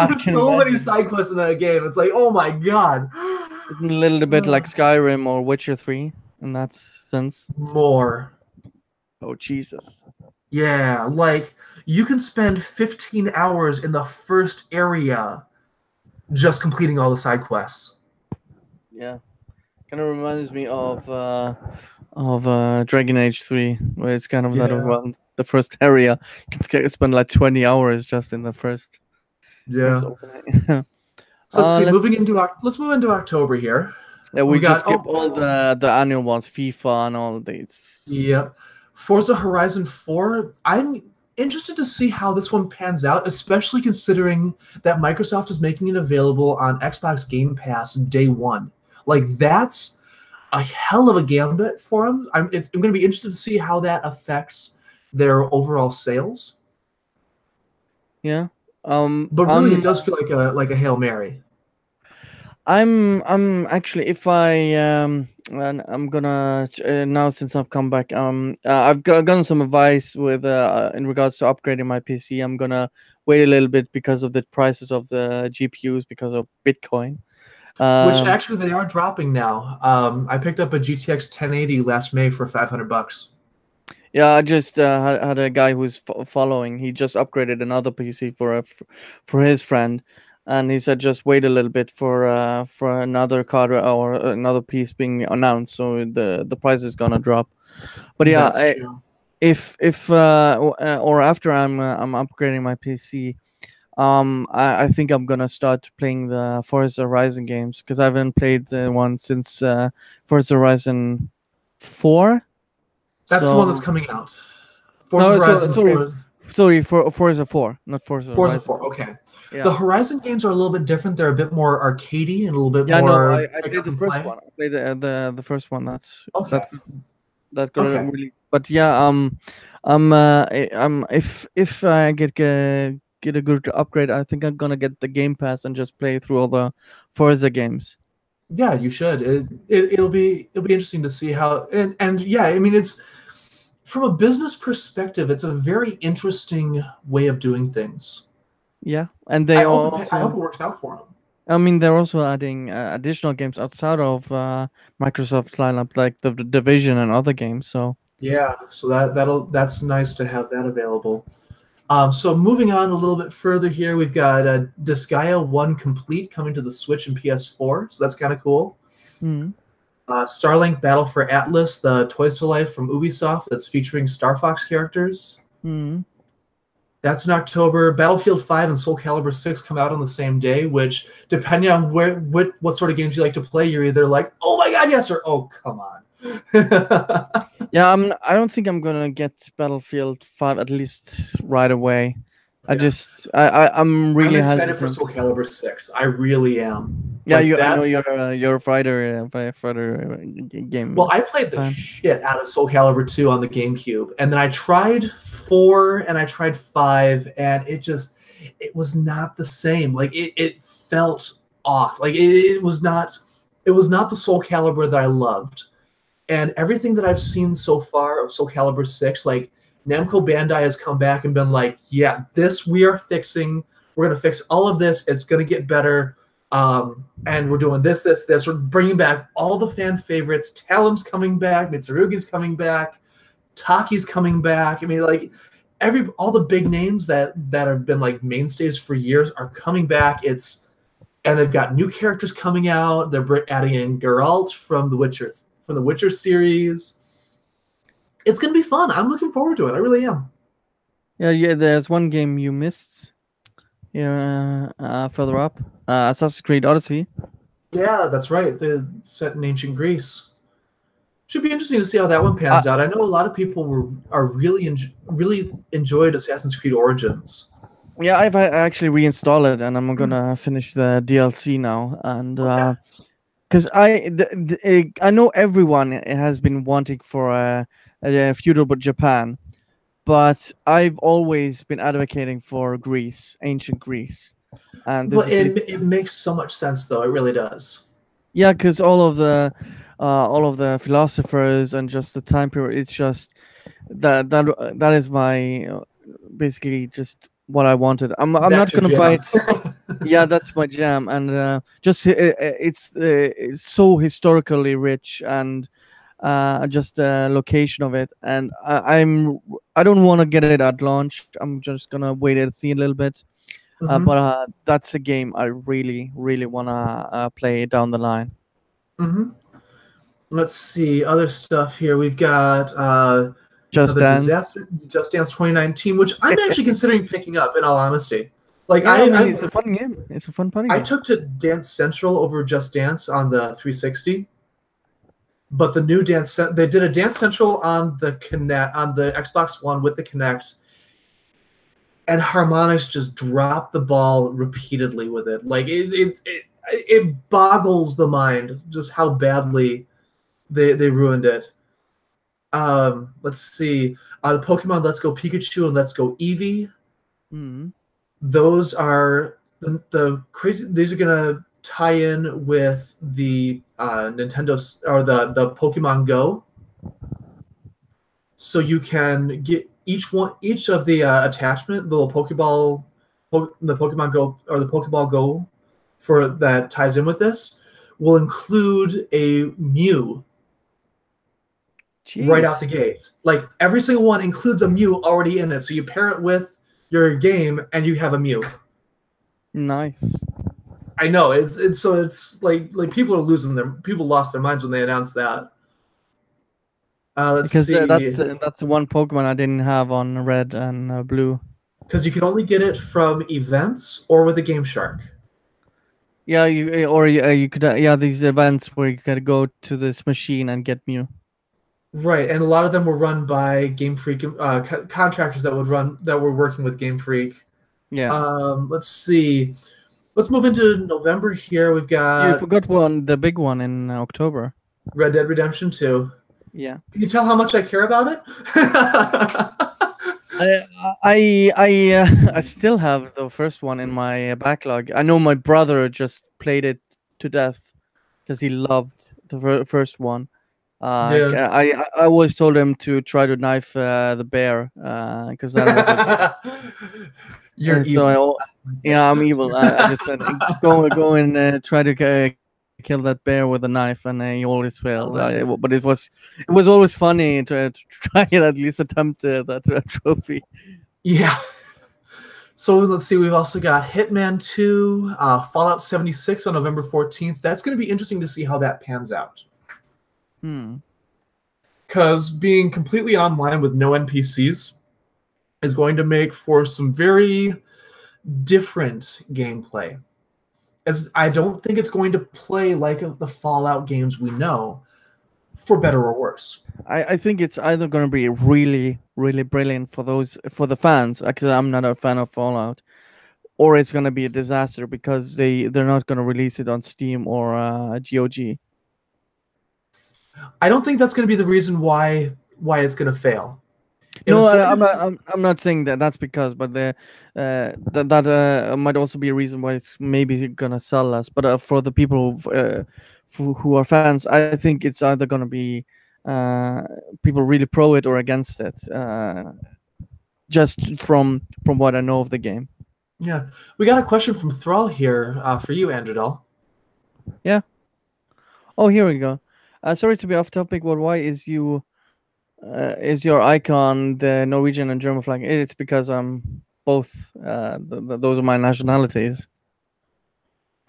Speaker 1: I
Speaker 2: There's
Speaker 1: can
Speaker 2: so many
Speaker 1: imagine.
Speaker 2: side quests in that game. It's like, oh my god.
Speaker 1: Isn't it a little bit like Skyrim or Witcher 3 in that sense?
Speaker 2: More.
Speaker 1: Oh Jesus.
Speaker 2: Yeah, like you can spend 15 hours in the first area just completing all the side quests.
Speaker 1: Yeah. Kind of reminds me of Dragon Age 3, where it's kind of that
Speaker 2: Yeah,
Speaker 1: around the first area. You can spend like 20 hours just in the first
Speaker 2: yeah.
Speaker 1: opening.
Speaker 2: So let's see.
Speaker 1: Let's
Speaker 2: Let's move into October here.
Speaker 1: yeah, we
Speaker 2: We
Speaker 1: just
Speaker 2: got
Speaker 1: skip all the annual ones, FIFA and all of these.
Speaker 2: Yep. Forza Horizon 4. I'm interested to see how this one pans out, especially considering that Microsoft is making it available on Xbox Game Pass day one. Like, that's a hell of a gambit for them. I'm going to be interested to see how that affects their overall sales.
Speaker 1: Yeah.
Speaker 2: But really, it does feel like a Hail Mary.
Speaker 1: I'm actually if I and I'm gonna now since I've come back I've gotten some advice with in regards to upgrading my PC. I'm gonna wait a little bit because of the prices of the GPUs because of Bitcoin.
Speaker 2: Which
Speaker 1: Um,
Speaker 2: actually they are dropping now. I picked up a GTX 1080 last May for $500.
Speaker 1: yeah, I just had a guy who's following. He just upgraded another PC for his friend, and he said just wait a little bit for another card or another piece being announced, so the price is gonna drop. But yeah,
Speaker 2: That's true.
Speaker 1: if or after I'm upgrading my PC, I think I'm gonna start playing the Forza Horizon games because I haven't played the one since Forza Horizon 4.
Speaker 2: That's the one that's
Speaker 1: So
Speaker 2: coming out. Forza
Speaker 1: no, so
Speaker 2: Horizon
Speaker 1: sorry,
Speaker 2: 4.
Speaker 1: for Forza 4, not Forza
Speaker 2: Forza
Speaker 1: Horizon
Speaker 2: 4.
Speaker 1: 4.
Speaker 2: Okay.
Speaker 1: Yeah,
Speaker 2: The Horizon games are a little bit different. They're a bit more arcadey and a little bit
Speaker 1: yeah. No,
Speaker 2: more
Speaker 1: I
Speaker 2: pick
Speaker 1: played
Speaker 2: up
Speaker 1: the
Speaker 2: and
Speaker 1: first
Speaker 2: play.
Speaker 1: one. I played the first one.
Speaker 2: Okay.
Speaker 1: That got a
Speaker 2: Okay.
Speaker 1: really. But yeah, if I get a good upgrade, I think I'm gonna get the Game Pass and just play through all the Forza games.
Speaker 2: Yeah, you should. It'll be interesting to see how and yeah, I mean it's from a business perspective, it's a very interesting way of doing things.
Speaker 1: Yeah, and
Speaker 2: I
Speaker 1: they
Speaker 2: hope I hope
Speaker 1: also.
Speaker 2: it works out for them.
Speaker 1: I mean, they're also adding additional games outside of Microsoft's lineup, like the Division and other games. So
Speaker 2: Yeah, so that's nice to have that available. So moving on a little bit further here, we've got Disgaea 1 Complete coming to the Switch and PS4, so that's kind of cool.
Speaker 1: mm,
Speaker 2: Starlink Battle for Atlas, the Toys to Life from Ubisoft that's featuring Star Fox characters.
Speaker 1: mm.
Speaker 2: That's in October. Battlefield 5 and Soul Calibur 6 come out on the same day, which, depending on what sort of games you like to play, you're either like, oh my god, yes, or oh, come on.
Speaker 1: Yeah, I don't think I'm gonna get Battlefield 5 at least right away.
Speaker 2: Yeah.
Speaker 1: I'm
Speaker 2: I'm
Speaker 1: really
Speaker 2: excited for
Speaker 1: hesitant.
Speaker 2: Soul Calibur 6. I really am.
Speaker 1: Yeah,
Speaker 2: Like,
Speaker 1: I know
Speaker 2: that's.
Speaker 1: you're a fighter
Speaker 2: Well,
Speaker 1: game
Speaker 2: I played the
Speaker 1: fan.
Speaker 2: shit out of Soul Calibur 2 on the GameCube, and then I tried 4 and I tried 5, and it was not the same. Like it felt off. Like it was not the Soul Calibur that I loved. And everything that I've seen so far of Soul Calibur 6, like Namco Bandai has come back and been like, yeah, this we are fixing. We're going to fix all of this. It's going to get better. And we're doing this, this, this. We're bringing back all the fan favorites. Talon's coming back. Mitsurugi's coming back. Taki's coming back. I mean, like all the big names that have been like mainstays for years are coming back. And they've got new characters coming out. They're adding in Geralt from the Witcher series. It's gonna be fun. I'm looking forward to it. I really am.
Speaker 1: Yeah, yeah. There's one game you missed here further up. Assassin's Creed Odyssey.
Speaker 2: Yeah, that's right. The set in ancient Greece. Should be interesting to see how that one
Speaker 1: Uh,
Speaker 2: pans out. I know a lot of people are really enjoyed Assassin's Creed Origins.
Speaker 1: yeah, I actually reinstalled it, and I'm gonna finish the DLC now. And
Speaker 2: Okay.
Speaker 1: because I know everyone has been wanting for a feudal Japan, but I've always been advocating for Greece, ancient Greece, and this
Speaker 2: Well,
Speaker 1: is
Speaker 2: it makes so much sense though. It really does.
Speaker 1: yeah, because all of the philosophers and just the time period, it's just that is my basically just what I wanted. I'm
Speaker 2: That's
Speaker 1: not
Speaker 2: your
Speaker 1: gonna buy
Speaker 2: jam.
Speaker 1: it. Yeah, that's my jam, and just it's so historically rich, and just the location of it, and I don't want to get it at launch. I'm just gonna wait and see a little bit.
Speaker 2: hmm
Speaker 1: But that's a game I really wanna play down the line.
Speaker 2: hmm Let's see other stuff here. We've got
Speaker 1: Just
Speaker 2: another
Speaker 1: Dance.
Speaker 2: Just Dance 2019, which I'm actually considering picking up. In all honesty, like
Speaker 1: Yeah, I mean it's a fun game. It's a fun party
Speaker 2: I
Speaker 1: game.
Speaker 2: took to Dance Central over Just Dance on the 360, but the new they did a Dance Central on the Xbox One with the Kinect, and Harmonix just dropped the ball repeatedly with it. Like it boggles the mind just how badly they ruined it. Let's see. The Pokemon Let's Go Pikachu and Let's Go Eevee.
Speaker 1: Mm.
Speaker 2: Those are the crazy. These are gonna tie in with the Nintendo or the Pokemon Go, so you can get each of the attachment, the little Pokeball, the Pokemon Go or the Pokeball Go, for that ties in with this, will include a Mew right out the
Speaker 1: Jeez.
Speaker 2: gate. Like every single one includes a Mew already in it. So you pair it with your game and you have a Mew.
Speaker 1: Nice.
Speaker 2: I know it's like people lost their minds when they announced that. Let's
Speaker 1: Because
Speaker 2: see,
Speaker 1: that's one Pokemon I didn't have on Red and Blue.
Speaker 2: because you can only get it from events or with a Game Shark.
Speaker 1: Yeah, you could yeah these events where you gotta go to this machine and get Mew.
Speaker 2: Right, and a lot of them were run by Game Freak contractors that were working with Game Freak.
Speaker 1: Yeah.
Speaker 2: Let's see. Let's move into November here. We've
Speaker 1: You
Speaker 2: got
Speaker 1: forgot one, the big one in October.
Speaker 2: Red Dead Redemption 2.
Speaker 1: Yeah.
Speaker 2: Can you tell how much I care about it?
Speaker 1: I still have the first one in my backlog. I know my brother just played it to death because he loved the first one.
Speaker 2: Yeah.
Speaker 1: I always told him to try to knife the bear because that was a good.
Speaker 2: You're
Speaker 1: So
Speaker 2: evil.
Speaker 1: yeah, I'm evil. I just said go and try to kill that bear with a knife, and he always failed. But it was always funny to try and at least attempt that trophy.
Speaker 2: Yeah. So let's see. We've also got Hitman 2, Fallout 76 on November 14th. That's going to be interesting to see how that pans out. Because being completely online with no NPCs is going to make for some very different gameplay. As I don't think it's going to play like the Fallout games we know, for better or worse.
Speaker 1: I think it's either going to be really brilliant for the fans, because I'm not a fan of Fallout, or it's going to be a disaster because they're not going to release it on Steam or GOG.
Speaker 2: I don't think that's going to be the reason why it's going to fail.
Speaker 1: No, I'm not saying that that's because, but that might also be a reason why it's maybe gonna sell less. But for the people who are fans, I think it's either gonna be people really pro it or against it. Just from what I know of the game.
Speaker 2: Yeah, we got a question from Thrall here for you, Andredel.
Speaker 1: Yeah. Oh, here we go. Sorry to be off topic, but why is your icon the Norwegian and German flag? It's because I'm both. Those are my nationalities.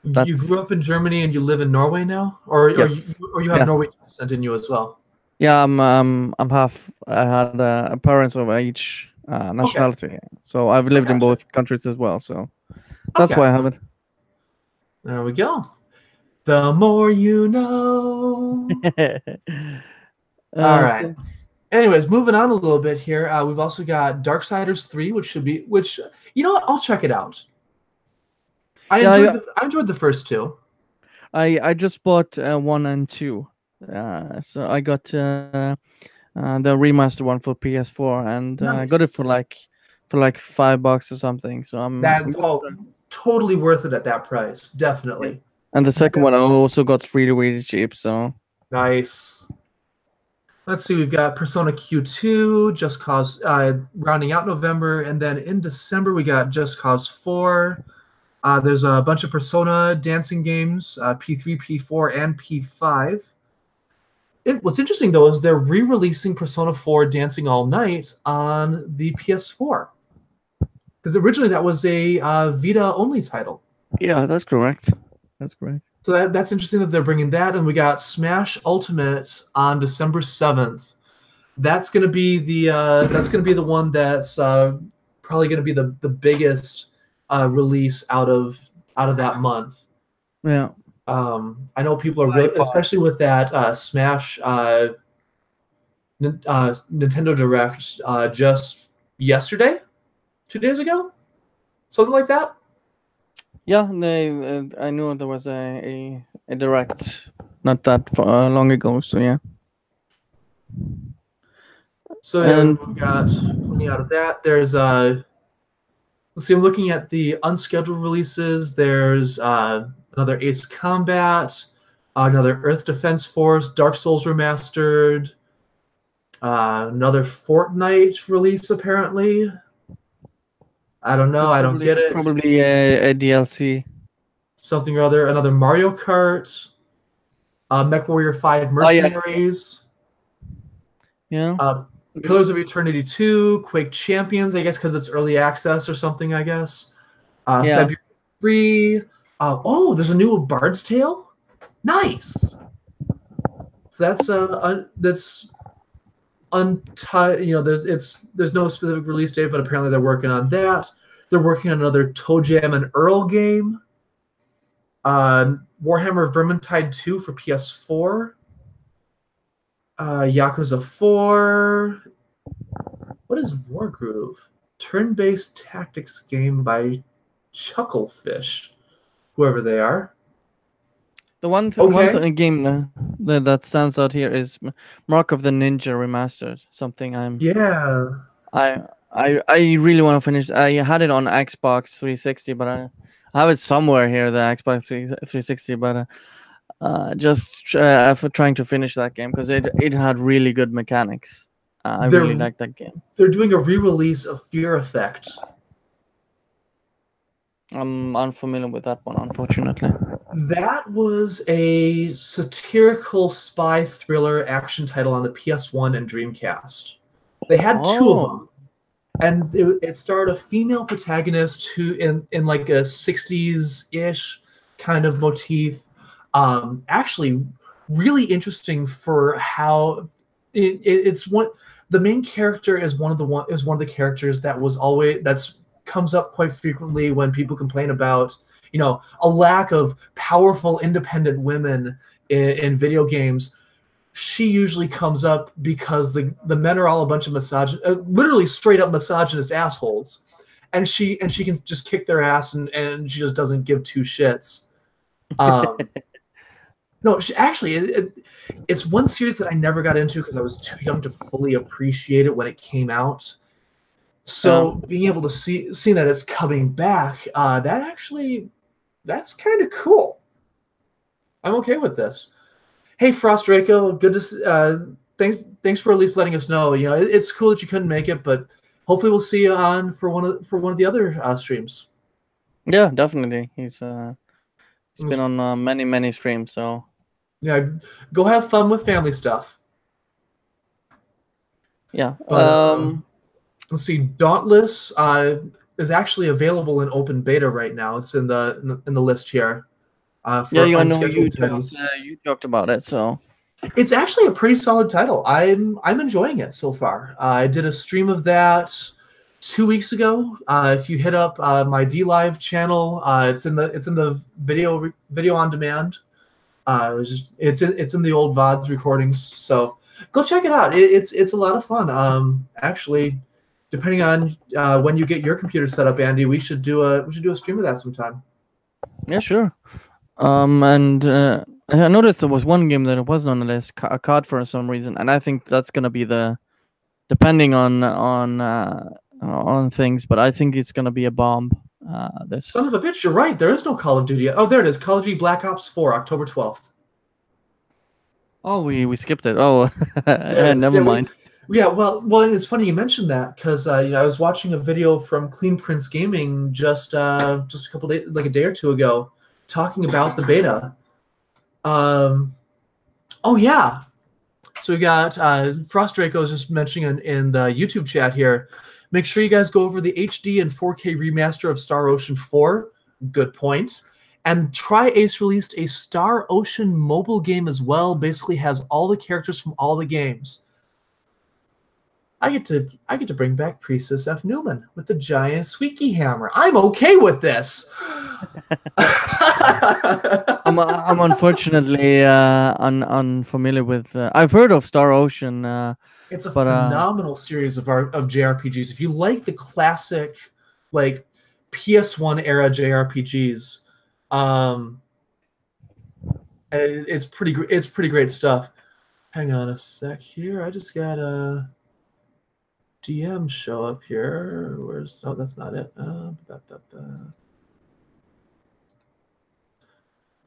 Speaker 2: You grew up in Germany and you live in Norway now, or
Speaker 1: Yes.
Speaker 2: you have Norwegian descent in you as well.
Speaker 1: Yeah, I'm half. I had parents of each nationality, so I've lived in both countries as well. So that's why I have it.
Speaker 2: There we go. The more you know. All right.
Speaker 1: So,
Speaker 2: anyways, moving on a little bit here. We've also got Darksiders 3, which you know what? I'll check it out. I enjoyed the first two.
Speaker 1: I just bought 1 and 2. So I got the remastered one for PS4, and I got it for like $5 or something. So
Speaker 2: totally worth it at that price, definitely.
Speaker 1: Yeah. And the second one I also got really cheap. So
Speaker 2: nice. Let's see, we've got Persona Q2, Just Cause, rounding out November, and then in December we got Just Cause 4. There's a bunch of Persona dancing games, P3, P4, and P5. What's interesting, though, is they're re-releasing Persona 4 Dancing All Night on the PS4. Because originally that was a Vita-only title.
Speaker 1: Yeah, that's correct.
Speaker 2: So that's interesting that they're bringing that, and we got Smash Ultimate on December 7th. That's gonna be the one that's probably gonna be the biggest release out of that month.
Speaker 1: Yeah.
Speaker 2: I know people are really, especially with that Smash Nintendo Direct just yesterday, 2 days ago, something like that.
Speaker 1: Yeah, I knew there was a Direct not that long ago. So yeah.
Speaker 2: So we've got plenty out of that. There's let's see, I'm looking at the unscheduled releases. There's another Ace Combat, another Earth Defense Force, Dark Souls Remastered, another Fortnite release apparently. I don't know. I don't get it.
Speaker 1: Probably a DLC.
Speaker 2: Something or other. Another Mario Kart, MechWarrior 5 Mercenaries.
Speaker 1: Yeah.
Speaker 2: Pillars of Eternity 2, Quake Champions, I guess because it's early access or something, I guess. Siberia 3. There's a new Bard's Tale? Nice! So that's there's no specific release date, but apparently they're working on that. They're working on another ToeJam and Earl game. Warhammer Vermintide 2 for PS4. Yakuza 4. What is Wargroove? Turn-based tactics game by Chucklefish, whoever they are.
Speaker 1: The
Speaker 2: Okay.
Speaker 1: game that stands out here is Mark of the Ninja Remastered. Something
Speaker 2: Yeah.
Speaker 1: I really want to finish. I had it on Xbox 360, but I have it somewhere here, the Xbox 360. But for trying to finish that game because it had really good mechanics. I really
Speaker 2: They're
Speaker 1: liked that game.
Speaker 2: they're doing a re-release of Fear Effect.
Speaker 1: I'm unfamiliar with that one, unfortunately.
Speaker 2: That was a satirical spy thriller action title on the PS1 and Dreamcast. They had two of
Speaker 1: Oh,
Speaker 2: them, and it starred a female protagonist who in like a 60s ish kind of motif. Actually, really interesting for how it's one. The main character is one of the characters that was always that's comes up quite frequently when people complain about a lack of powerful independent women in video games. She usually comes up because the men are all a bunch of literally straight up misogynist assholes, and she can just kick their ass, and she just doesn't give two shits. No, it's one series that I never got into because I was too young to fully appreciate it when it came out.
Speaker 1: yeah.
Speaker 2: So being able to see that it's coming back, that's kind of cool. I'm okay with this. Hey, Frost Draco, good to thanks for at least letting us know. It's cool that you couldn't make it, but hopefully we'll see you on for one of the other streams.
Speaker 1: Yeah, definitely. He's been
Speaker 2: Mm,
Speaker 1: on many streams, so
Speaker 2: Yeah, go have fun with family stuff.
Speaker 1: yeah.
Speaker 2: But let's see, Dauntless is actually available in open beta right now. It's in the list here
Speaker 1: Yeah,
Speaker 2: for
Speaker 1: I know
Speaker 2: unscheduled titles.
Speaker 1: you talked about it, so
Speaker 2: It's actually a pretty solid title. I'm enjoying it so far. I did a stream of that 2 weeks ago. If you hit up my D Live channel, it's in the video on demand. It's in the old VODs recordings. So go check it out. It's a lot of fun. Actually, depending on when you get your computer set up, Andy, we should do a stream of that sometime.
Speaker 1: yeah, sure. And I noticed there was one game that it wasn't on the list, a card for some reason, and I think that's gonna be depending on things, but I think it's gonna be a bomb.
Speaker 2: Son
Speaker 1: This
Speaker 2: of a bitch, you're right. There is no Call of Duty yet. Oh, there it is. Call of Duty Black Ops 4, October 12th.
Speaker 1: Oh, we skipped it. Oh,
Speaker 2: There it is.
Speaker 1: never mind.
Speaker 2: Well, it's funny you mentioned that because I was watching a video from Clean Prince Gaming just a couple days, like a day or two ago, talking about the beta. Oh yeah, so we got Frost Draco was just mentioning in the YouTube chat here. Make sure you guys go over the HD and 4K remaster of Star Ocean 4. Good point. And Tri-Ace released a Star Ocean mobile game as well. Basically has all the characters from all the games. I get to bring back Priestess F. Newman with the giant squeaky hammer. I'm okay with this.
Speaker 1: I'm unfortunately unfamiliar with. I've heard of Star Ocean,
Speaker 2: It's a
Speaker 1: but
Speaker 2: phenomenal series of JRPGs. If you like the classic, like PS1 era JRPGs, it's pretty great stuff. Hang on a sec here. I just got a DM show up here. That's not it.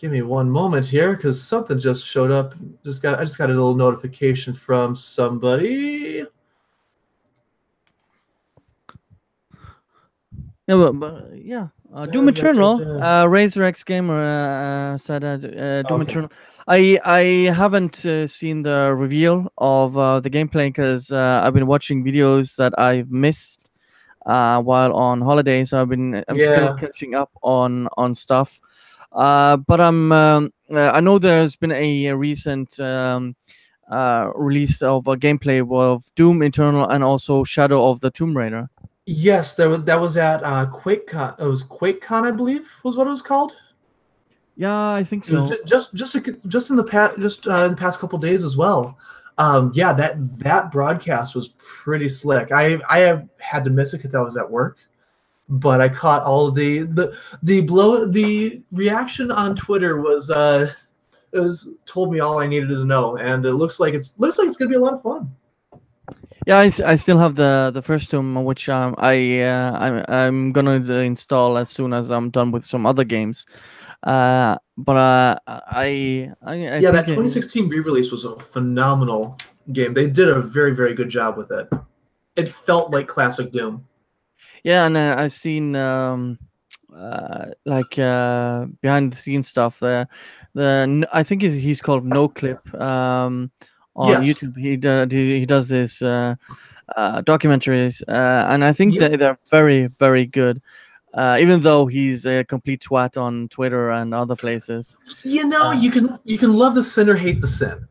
Speaker 2: Give me one moment here because something just showed up. I just got a little notification from somebody.
Speaker 1: yeah, yeah. Doom Eternal. Razor X Gamer said Doom
Speaker 2: Okay.
Speaker 1: Eternal. I haven't seen the reveal of the gameplay because I've been watching videos that I've missed while on holiday. So I'm still
Speaker 2: Yeah.
Speaker 1: catching up on stuff. But I know there's been a recent release of a gameplay of Doom Eternal and also Shadow of the Tomb Raider.
Speaker 2: Yes, that was at QuakeCon. It was QuakeCon, I believe, was what it was called.
Speaker 1: Yeah, I think
Speaker 2: It was
Speaker 1: so.
Speaker 2: just in the past couple days as well. Yeah, that broadcast was pretty slick. I had to miss it because I was at work, but I caught all of the reaction on Twitter was it was told me all I needed to know, and it looks like it's gonna be a lot of fun.
Speaker 1: Yeah, I still have the first Doom, which I'm gonna install as soon as I'm done with some other games. But I
Speaker 2: Yeah,
Speaker 1: think
Speaker 2: that 2016 re-release was a phenomenal game. They did a very, very good job with it. It felt like classic Doom.
Speaker 1: yeah, and I've seen behind the scenes stuff. I think he's called No Clip on
Speaker 2: Yes.
Speaker 1: YouTube. He does this documentaries, and I think
Speaker 2: Yep.
Speaker 1: they're very very good. Even though he's a complete twat on Twitter and other places.
Speaker 2: You know,
Speaker 1: Uh,
Speaker 2: you can love the sin or hate the sin.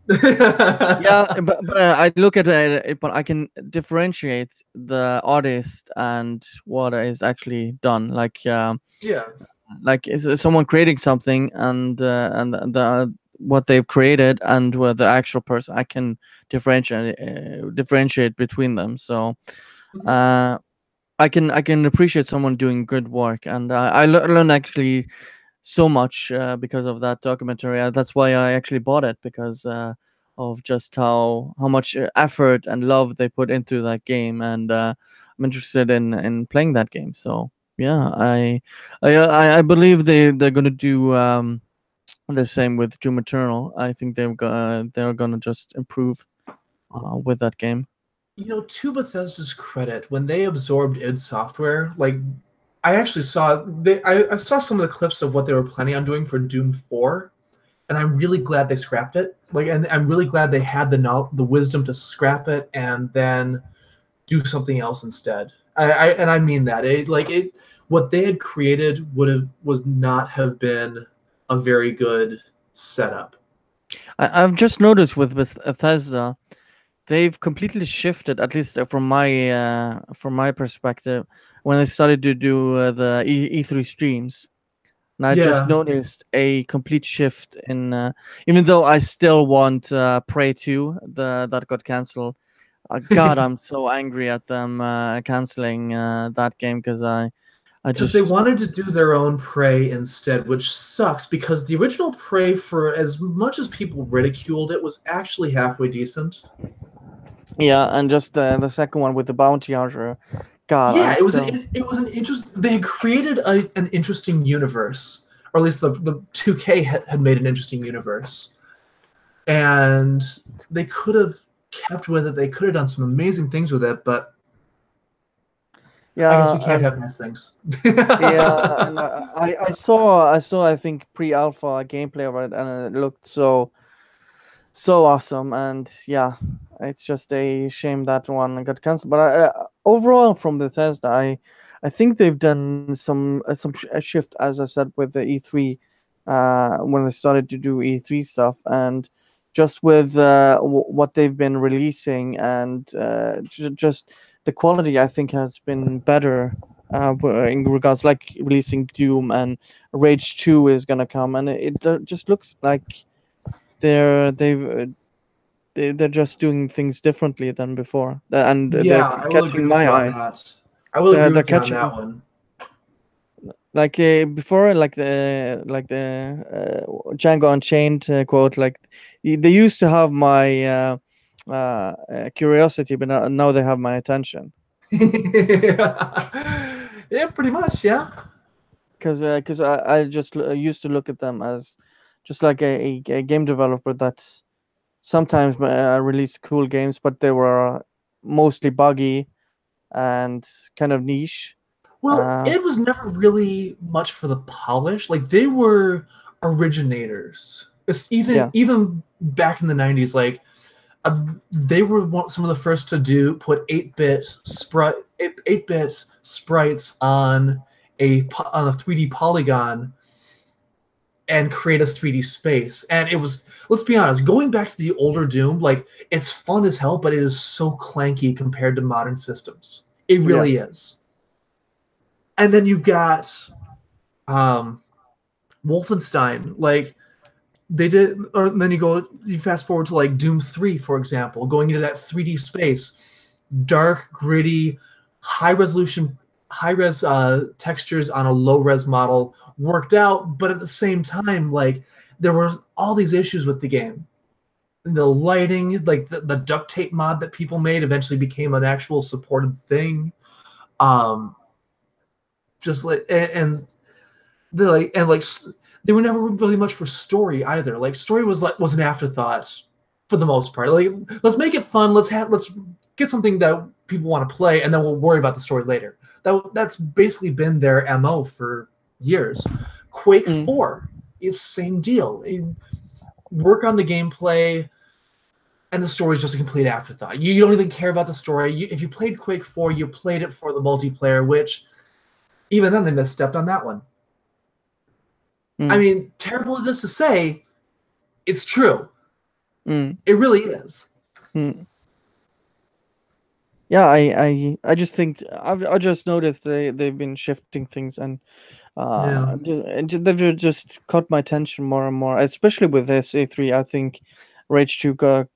Speaker 1: yeah, but I look at it, but I can differentiate the artist and what is actually done.
Speaker 2: Yeah.
Speaker 1: Like is someone creating something and the what they've created and what the actual person. I can differentiate between them. So
Speaker 2: Mhm.
Speaker 1: uh, I can appreciate someone doing good work, and learned actually so much because of that documentary. That's why I actually bought it, because of just how much effort and love they put into that game, and I'm interested in playing that game. So yeah, I believe they're gonna do the same with Doom Eternal. I think they're gonna just improve with that game.
Speaker 2: You know, to Bethesda's credit, when they absorbed id Software, like I actually saw I saw some of the clips of what they were planning on doing for Doom 4, and I'm really glad they scrapped it. Like, and I'm really glad they had the wisdom to scrap it and then do something else instead. I mean that it what they had created was not have been a very good setup.
Speaker 1: I've just noticed with Bethesda, they've completely shifted, at least from my perspective, when they started to do the E3 streams. And I just
Speaker 2: Yeah.
Speaker 1: noticed a complete shift in, even though I still want Prey 2, that got cancelled. God, I'm so angry at them canceling that game, because I
Speaker 2: Because they
Speaker 1: just,
Speaker 2: wanted to do their own Prey instead, which sucks because the original Prey, for as much as people ridiculed it, was actually halfway decent.
Speaker 1: yeah, and just the second one with the bounty hunter. God,
Speaker 2: Yeah,
Speaker 1: I'm still.
Speaker 2: it was an interest. They had created an interesting universe, or at least the 2K had made an interesting universe, and they could have kept with it. They could have done some amazing things with it, but I guess
Speaker 1: Yeah,
Speaker 2: we can't
Speaker 1: and
Speaker 2: have nice things.
Speaker 1: yeah, and I saw I think pre-alpha gameplay of it, and it looked so awesome. And yeah, it's just a shame that one got cancelled. But overall, from Bethesda, I think they've done a shift, as I said, with the E3 when they started to do E3 stuff, and just with what they've been releasing, and just the quality, I think, has been better. In regards, like releasing Doom, and Rage 2 is gonna come, and it just looks like they're just doing things differently than before, and they're
Speaker 2: Yeah, I will agree
Speaker 1: catching
Speaker 2: with
Speaker 1: my
Speaker 2: you on
Speaker 1: eye.
Speaker 2: that. I will
Speaker 1: They're
Speaker 2: agree
Speaker 1: they're
Speaker 2: with you on
Speaker 1: catching,
Speaker 2: that one.
Speaker 1: like before, like the Django Unchained quote. Like they used to have my curiosity, but now they have my attention.
Speaker 2: Yeah, pretty much. Yeah.
Speaker 1: Because I just used to look at them as just like a game developer that sometimes released cool games, but they were mostly buggy and kind of niche.
Speaker 2: Well,
Speaker 1: Uh,
Speaker 2: it was never really much for the polish. Like they were originators.
Speaker 1: yeah,
Speaker 2: Even back in the '90s, like they were some of the first to do put 8-bit sprites on a 3D polygon and create a 3D space. And it was, let's be honest, going back to the older Doom, like it's fun as hell, but it is so clanky compared to modern systems. It
Speaker 1: yeah,
Speaker 2: really is. And then you've got um, Wolfenstein. Like They did, or then you fast forward to like Doom 3, for example, going into that 3D space, dark, gritty, high resolution, high res textures on a low res model worked out, but at the same time, like there was all these issues with the game. The lighting, like the duct tape mod that people made, eventually became an actual supported thing. Just like and the like they were never really much for story either. Like story was an afterthought for the most part. Like let's make it fun. Let's get something that people want to play, and then we'll worry about the story later. That's basically been their MO for years. Quake 4 is same deal. Work on the gameplay, and the story is just a complete afterthought. You don't even care about the story. If you played Quake 4, you played it for the multiplayer, which even then they misstepped on that one. I mean, terrible as this to say, it's true. It really is.
Speaker 1: Yeah, I just think I just noticed they've been shifting things, and they've just caught my attention more and more, especially with this A3. I think Rage 2 got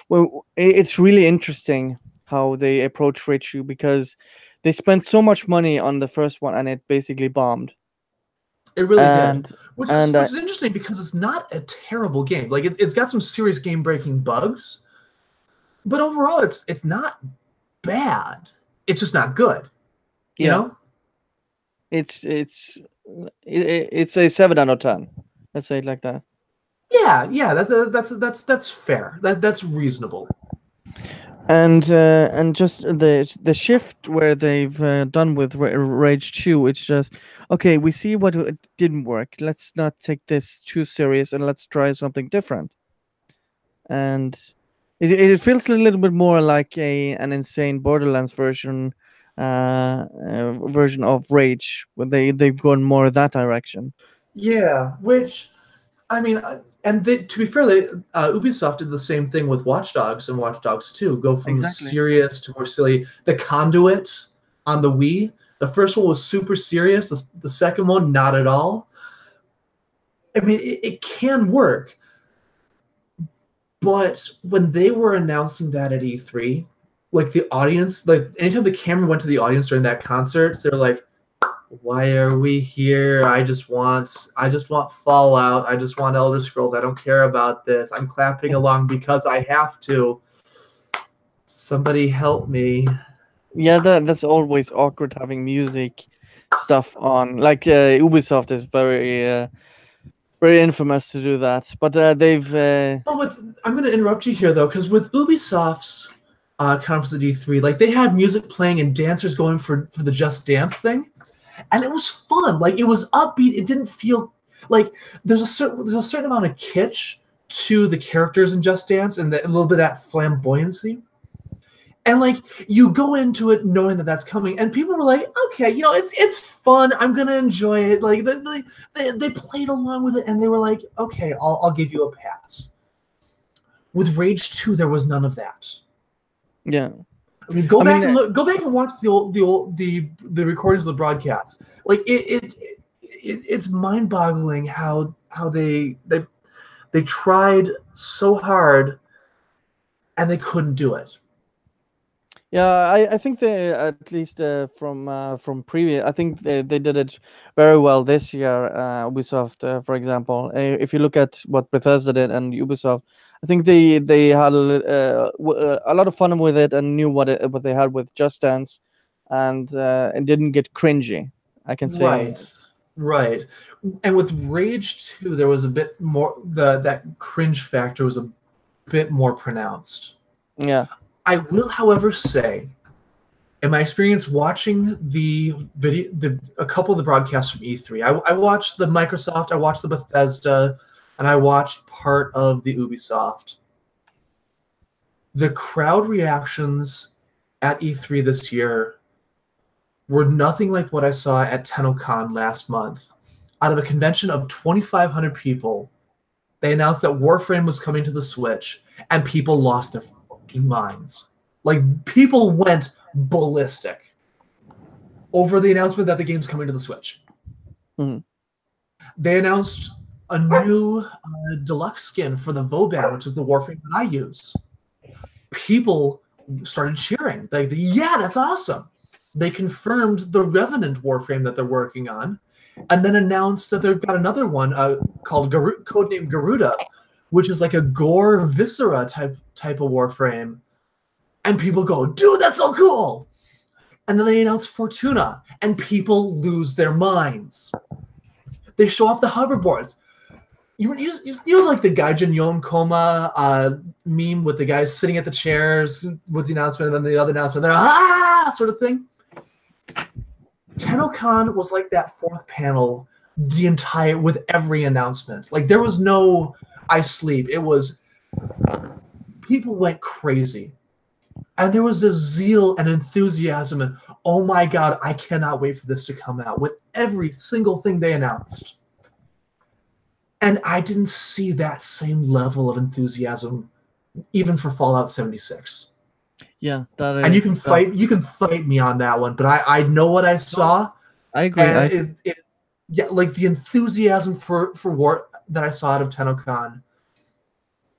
Speaker 1: well. It's really interesting how they approach Rage 2 because they spent so much money on the first one and it basically bombed.
Speaker 2: It really did, which is interesting because it's not a terrible game. Like it's got some serious game-breaking bugs, but overall it's not bad. It's just not good. You know?
Speaker 1: It's a 7 out of 10. Let's say it like that.
Speaker 2: Yeah. That's fair. That's reasonable.
Speaker 1: And just the shift where they've done with Rage 2, it's just okay. We see what didn't work. Let's not take this too serious and let's try something different. And it feels a little bit more like an insane Borderlands version of Rage, where they've gone more that direction.
Speaker 2: Yeah, which I mean, and to be fair, Ubisoft did the same thing with Watch Dogs and Watch Dogs 2. Go from serious to more silly. The Conduit on the Wii, the first one was super serious. The second one, not at all. I mean, it can work. But when they were announcing that at E3, like the audience, like anytime the camera went to the audience during that concert, they're like, why are we here? I just want Fallout. I just want Elder Scrolls. I don't care about this. I'm clapping along because I have to. Somebody help me.
Speaker 1: Yeah, that's always awkward having music stuff on. Like Ubisoft is very infamous to do that. But they've.
Speaker 2: I'm going to interrupt you here though, because with Ubisoft's conference at E3, like they had music playing and dancers going for the Just Dance thing. And it was fun. Like it was upbeat. It didn't feel like there's a certain amount of kitsch to the characters in Just Dance and a little bit of that flamboyancy. And like you go into it knowing that that's coming, and people were like, "Okay, it's fun. I'm gonna enjoy it." Like they played along with it, and they were like, "Okay, I'll give you a pass." With Rage 2, there was none of that.
Speaker 1: Yeah.
Speaker 2: I mean, go back and watch the recordings of the broadcast. Like it's mind-boggling how they tried so hard and they couldn't do it.
Speaker 1: Yeah, I think they, at least from previous, I think they did it very well this year. Ubisoft, for example, if you look at what Bethesda did and Ubisoft, I think they had a lot of fun with it and knew what they had with Just Dance, and didn't get cringy. I can say
Speaker 2: right. And with Rage 2, there was a bit more that cringe factor was a bit more pronounced.
Speaker 1: Yeah.
Speaker 2: I will, however, say, in my experience watching a couple of the broadcasts from E3, I watched the Microsoft, I watched the Bethesda, and I watched part of the Ubisoft. The crowd reactions at E3 this year were nothing like what I saw at TennoCon last month. Out of a convention of 2,500 people, they announced that Warframe was coming to the Switch, and people lost their minds. Like people went ballistic over the announcement that the game's coming to the Switch.
Speaker 1: Mm-hmm.
Speaker 2: They announced a new deluxe skin for the Vauban, which is the Warframe that I use. People started cheering. Like, yeah, that's awesome. They confirmed the Revenant Warframe that they're working on, and then announced that they've got another one called codenamed Garuda, which is like a gore viscera type of Warframe. And people go, dude, that's so cool. And then they announce Fortuna, and people lose their minds. They show off the hoverboards. You know, like the Gaijin Yon Koma meme with the guys sitting at the chairs with the announcement, and then the other announcement, they're sort of thing. TennoCon was like that fourth panel with every announcement. Like, there was no I sleep. It was people went crazy. And there was this zeal and enthusiasm and, oh my God, I cannot wait for this to come out with every single thing they announced. And I didn't see that same level of enthusiasm even for Fallout 76.
Speaker 1: Yeah,
Speaker 2: and you can fight me on that one, but I know what I saw.
Speaker 1: I agree.
Speaker 2: And yeah, like the enthusiasm for war that I saw out of TennoCon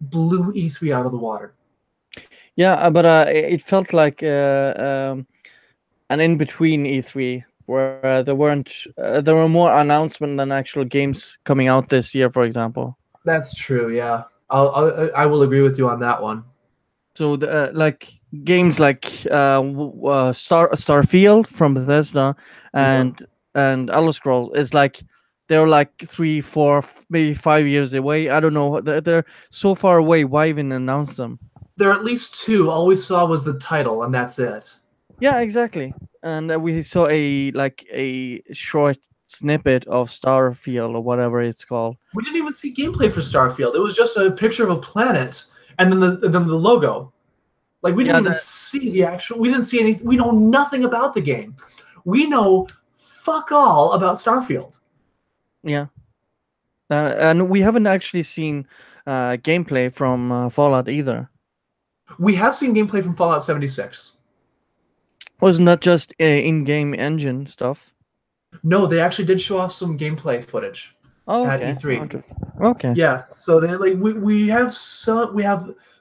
Speaker 2: blew E3 out of the water.
Speaker 1: Yeah, but it felt like an in-between E3 where there were more announcements than actual games coming out this year, for example.
Speaker 2: That's true. Yeah, I will agree with you on that one.
Speaker 1: So like games like Starfield from Bethesda and Elder Scrolls is like they're like 3, 4, maybe 5 years away. I don't know. They're so far away. Why even announce them?
Speaker 2: There are at least two. All we saw was the title, and that's it.
Speaker 1: Yeah, exactly. And we saw a short snippet of Starfield or whatever it's called.
Speaker 2: We didn't even see gameplay for Starfield. It was just a picture of a planet and then the logo. Like, we didn't even see the actual. We didn't see any. We know nothing about the game. We know fuck all about Starfield.
Speaker 1: Yeah. And we haven't actually seen gameplay from Fallout either.
Speaker 2: We have seen gameplay from Fallout 76.
Speaker 1: Wasn't that just in-game engine stuff?
Speaker 2: No, they actually did show off some gameplay footage at E3.
Speaker 1: Okay.
Speaker 2: Yeah, so they we have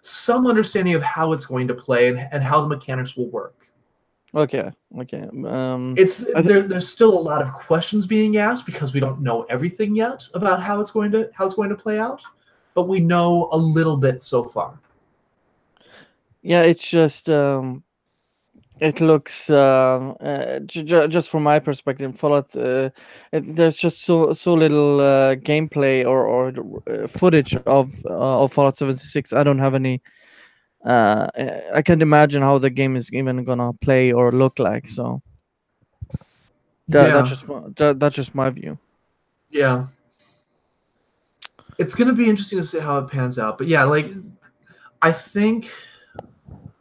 Speaker 2: some understanding of how it's going to play and how the mechanics will work.
Speaker 1: Okay.
Speaker 2: There's still a lot of questions being asked because we don't know everything yet about how it's going to play out, but we know a little bit so far.
Speaker 1: Yeah, it's just it looks just from my perspective, Fallout. There's just so little gameplay or footage of Fallout 76. I don't have any. I can't imagine how the game is even gonna play or look like. So that's just my view.
Speaker 2: Yeah, it's gonna be interesting to see how it pans out. But yeah, like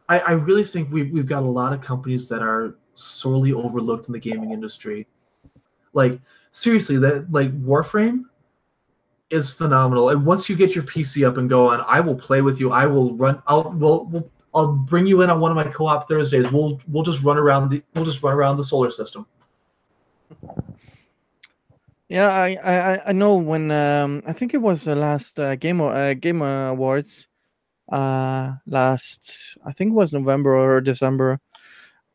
Speaker 2: I really think we've got a lot of companies that are sorely overlooked in the gaming industry. Like, seriously, that like Warframe is phenomenal. And once you get your PC up and going, I will play with you. I will run. I'll bring you in on one of my co-op Thursdays. We'll just run around the solar system.
Speaker 1: Yeah, I know when I think it was the last Game Awards. Last, I think it was November or December.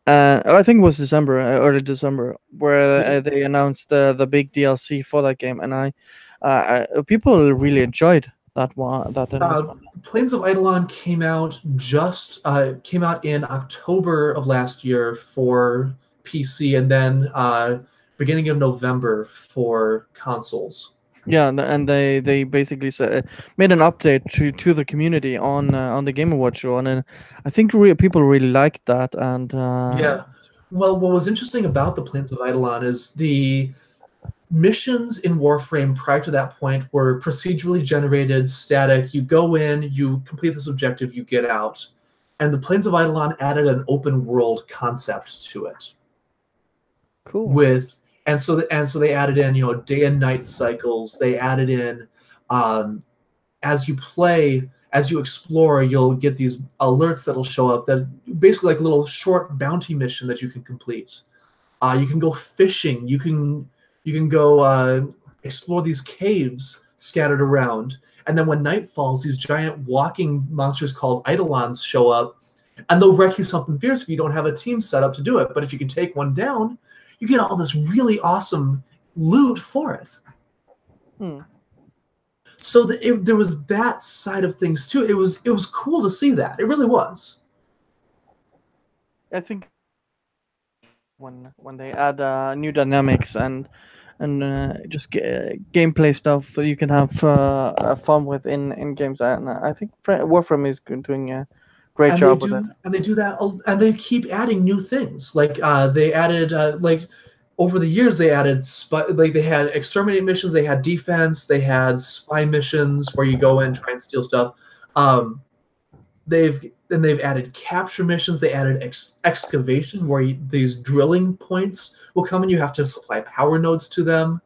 Speaker 1: I think it was December, early December, where they announced the big DLC for that game, and people really enjoyed that one. That announcement.
Speaker 2: Plains of Eidolon came out in October of last year for PC, and then beginning of November for consoles.
Speaker 1: Yeah, and they basically made an update to the community on the Game Awards show, and I think people really liked that. And
Speaker 2: yeah, well, what was interesting about the Plains of Eidolon is the missions in Warframe prior to that point were procedurally generated, static. You go in, you complete this objective, you get out, and the Plains of Eidolon added an open world concept to it.
Speaker 1: Cool.
Speaker 2: And so they added in, day and night cycles. They added in, as you play, as you explore, you'll get these alerts that'll show up that basically like a little short bounty mission that you can complete. You can go fishing. You can go explore these caves scattered around. And then when night falls, these giant walking monsters called eidolons show up, and they'll wreck you something fierce if you don't have a team set up to do it. But if you can take one down, you get all this really awesome loot for it. So there was that side of things too. It was cool to see that. It really was.
Speaker 1: I think when they add new dynamics and just gameplay stuff that you can have fun with in games, and I think Warframe is doing a great job with it.
Speaker 2: And they do that, and they keep adding new things. Like they added over the years they added they had exterminate missions, they had defense, they had spy missions where you go in and try and steal stuff. They've added capture missions. They added excavation, where these drilling points will come and you have to supply power nodes to them.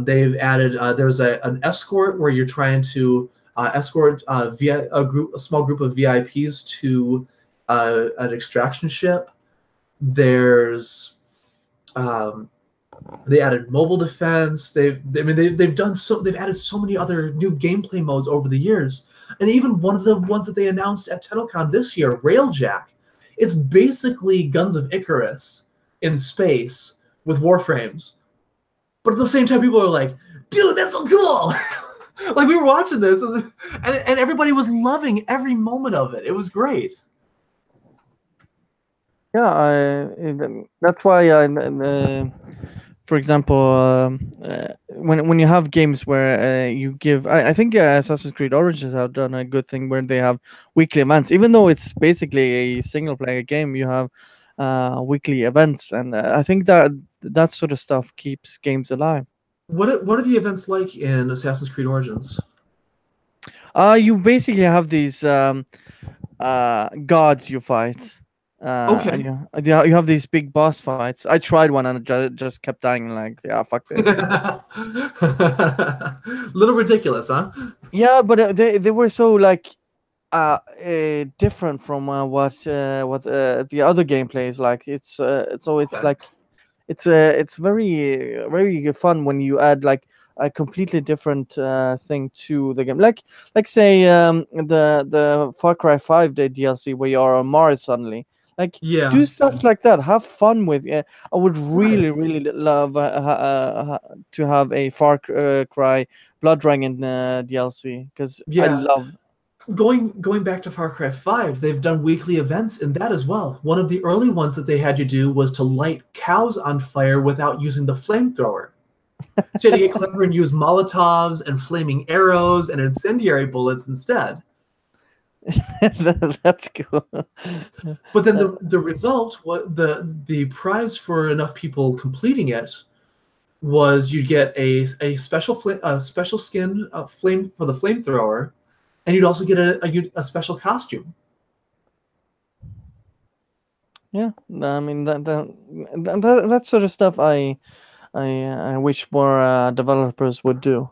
Speaker 2: They've added there's an escort where you're trying to escort via a small group of VIPs to an extraction ship. There's they added mobile defense. They've added so many other new gameplay modes over the years. And even one of the ones that they announced at TennoCon this year, Railjack, it's basically Guns of Icarus in space with warframes. But at the same time, people are like, dude, that's so cool! Like, we were watching this, and everybody was loving every moment of it. It was great.
Speaker 1: Yeah, that's why for example, when you have games where you give, I think Assassin's Creed Origins have done a good thing where they have weekly events. Even though it's basically a single player game, you have weekly events, and I think that sort of stuff keeps games alive.
Speaker 2: What are the events like in Assassin's Creed Origins?
Speaker 1: You basically have these gods you fight.
Speaker 2: Okay.
Speaker 1: And you have these big boss fights. I tried one and just kept dying. Like, yeah, fuck this.
Speaker 2: Little ridiculous, huh?
Speaker 1: Yeah, but they were so like different from what the other gameplay is like. It's like it's very very fun when you add like a completely different thing to the game. Like say the Far Cry 5 the DLC where you are on Mars suddenly. Like, do stuff like that. Have fun with it. I would really, really love to have a Far Cry Blood Dragon DLC because I love.
Speaker 2: Going back to Far Cry 5, they've done weekly events in that as well. One of the early ones that they had you do was to light cows on fire without using the flamethrower. So you had to get clever and use Molotovs and flaming arrows and incendiary bullets instead.
Speaker 1: That's cool.
Speaker 2: But then the result, the prize for enough people completing it was you'd get a special skin flame for the flamethrower, and you'd also get a special costume.
Speaker 1: Yeah, I mean that sort of stuff. I wish more developers would do.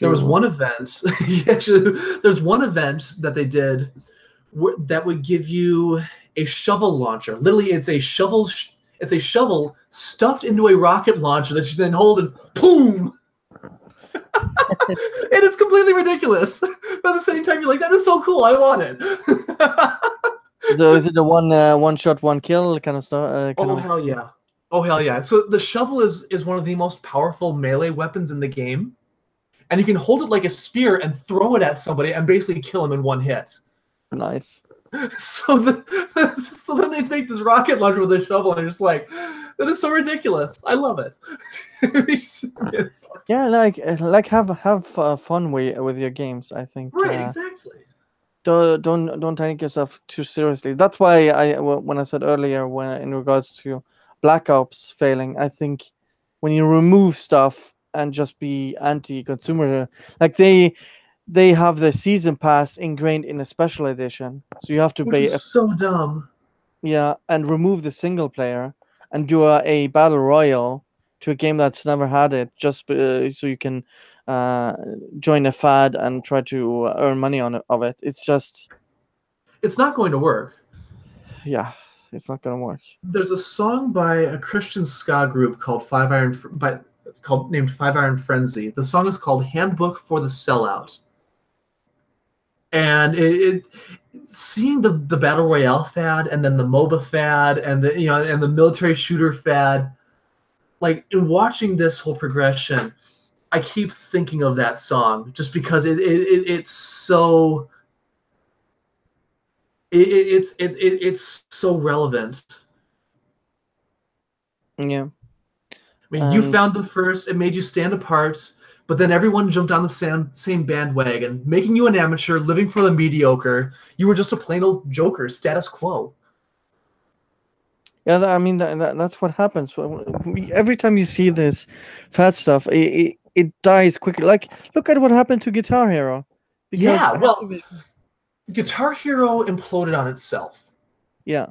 Speaker 2: There was one event. Actually, there's one event that they did that would give you a shovel launcher. Literally, it's a shovel. It's a shovel stuffed into a rocket launcher that you then hold and boom. And it's completely ridiculous. But at the same time, you're like, that is so cool. I want it.
Speaker 1: So is it the one shot, one kill kind of stuff?
Speaker 2: Hell yeah! Oh hell yeah! So the shovel is one of the most powerful melee weapons in the game. And you can hold it like a spear and throw it at somebody and basically kill him in one hit.
Speaker 1: Nice.
Speaker 2: So then they make this rocket launcher with a shovel, and you're just like, that is so ridiculous. I love it.
Speaker 1: Yeah, like have fun with your games. I think.
Speaker 2: Right, exactly.
Speaker 1: Don't take yourself too seriously. That's why when I said earlier when in regards to Black Ops failing, I think when you remove stuff and just be anti-consumer, like they have the season pass ingrained in a special edition, so you have to
Speaker 2: pay. So dumb.
Speaker 1: Yeah, and remove the single player and do a battle royale to a game that's never had it, just so you can join a fad and try to earn money of it. It's
Speaker 2: not going to work.
Speaker 1: Yeah, it's not going to work.
Speaker 2: There's a song by a Christian ska group called Five Iron named Five Iron Frenzy. The song is called Handbook for the Sellout. And seeing the battle royale fad and then the MOBA fad and the military shooter fad, like in watching this whole progression, I keep thinking of that song just because it's so it's so relevant.
Speaker 1: Yeah.
Speaker 2: I mean, you
Speaker 1: And
Speaker 2: found them first, it made you stand apart, but then everyone jumped on the same bandwagon, making you an amateur, living for the mediocre. You were just a plain old joker, status quo.
Speaker 1: yeah, I mean that's what happens. Every time you see this fat stuff, it dies quickly. Like, look at what happened to Guitar Hero, because
Speaker 2: Yeah, well,
Speaker 1: Activision,
Speaker 2: Guitar Hero imploded on itself,
Speaker 1: yeah,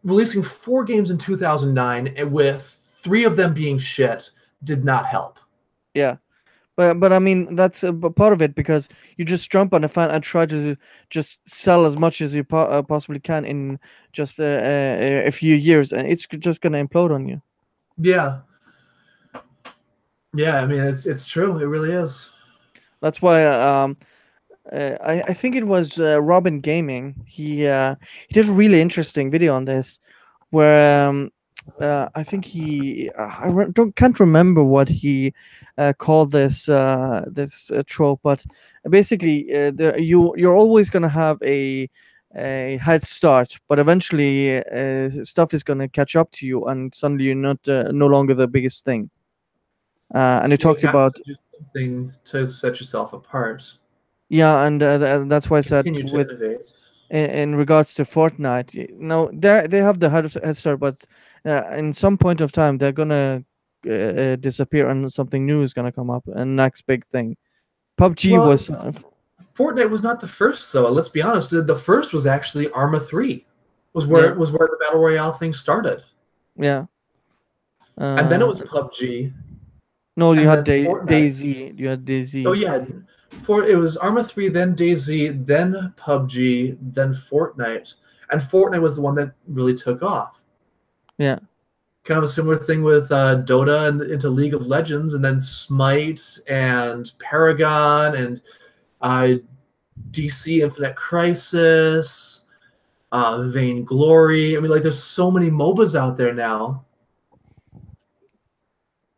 Speaker 2: releasing 4 games in 2009, with 3 of them being shit did not help.
Speaker 1: yeah. But I mean that's a part of it, because you just jump on a fan and try to just sell as much as you possibly can in just a few years, and it's just gonna implode on you.
Speaker 2: Yeah. Yeah, I mean it's true. It really is.
Speaker 1: That's why I think it was Robin Gaming. He did a really interesting video on this, where I think don't can't remember what he called this trope, but basically you're always gonna have a head start, but eventually stuff is gonna catch up to you, and suddenly you're not no longer the biggest thing. And
Speaker 2: So
Speaker 1: he
Speaker 2: you
Speaker 1: talked
Speaker 2: have
Speaker 1: about,
Speaker 2: to do something to set yourself apart.
Speaker 1: yeah, and that's why I said
Speaker 2: Continue to
Speaker 1: with
Speaker 2: innovate.
Speaker 1: in regards to Fortnite, no, they have the head start, but in some point of time they're gonna disappear, and something new is gonna come up, and next big thing. PUBG
Speaker 2: Well,
Speaker 1: was
Speaker 2: Fortnite was not the first though. Let's be honest. The first was actually Arma 3.
Speaker 1: yeah,
Speaker 2: Was where the battle royale thing started.
Speaker 1: yeah.
Speaker 2: And then it
Speaker 1: Uh,
Speaker 2: was PUBG,
Speaker 1: no, you
Speaker 2: and
Speaker 1: had
Speaker 2: then Fortnite.
Speaker 1: DayZ. You had
Speaker 2: Oh
Speaker 1: DayZ.
Speaker 2: yeah, it was Arma 3, then DayZ, then PUBG, then Fortnite. And Fortnite was the one that really took off.
Speaker 1: Yeah,
Speaker 2: Kind of a similar thing with Dota and into League of Legends, and then Smite and Paragon and DC Infinite Crisis, Vainglory. I mean, like, there's so many MOBAs out there now.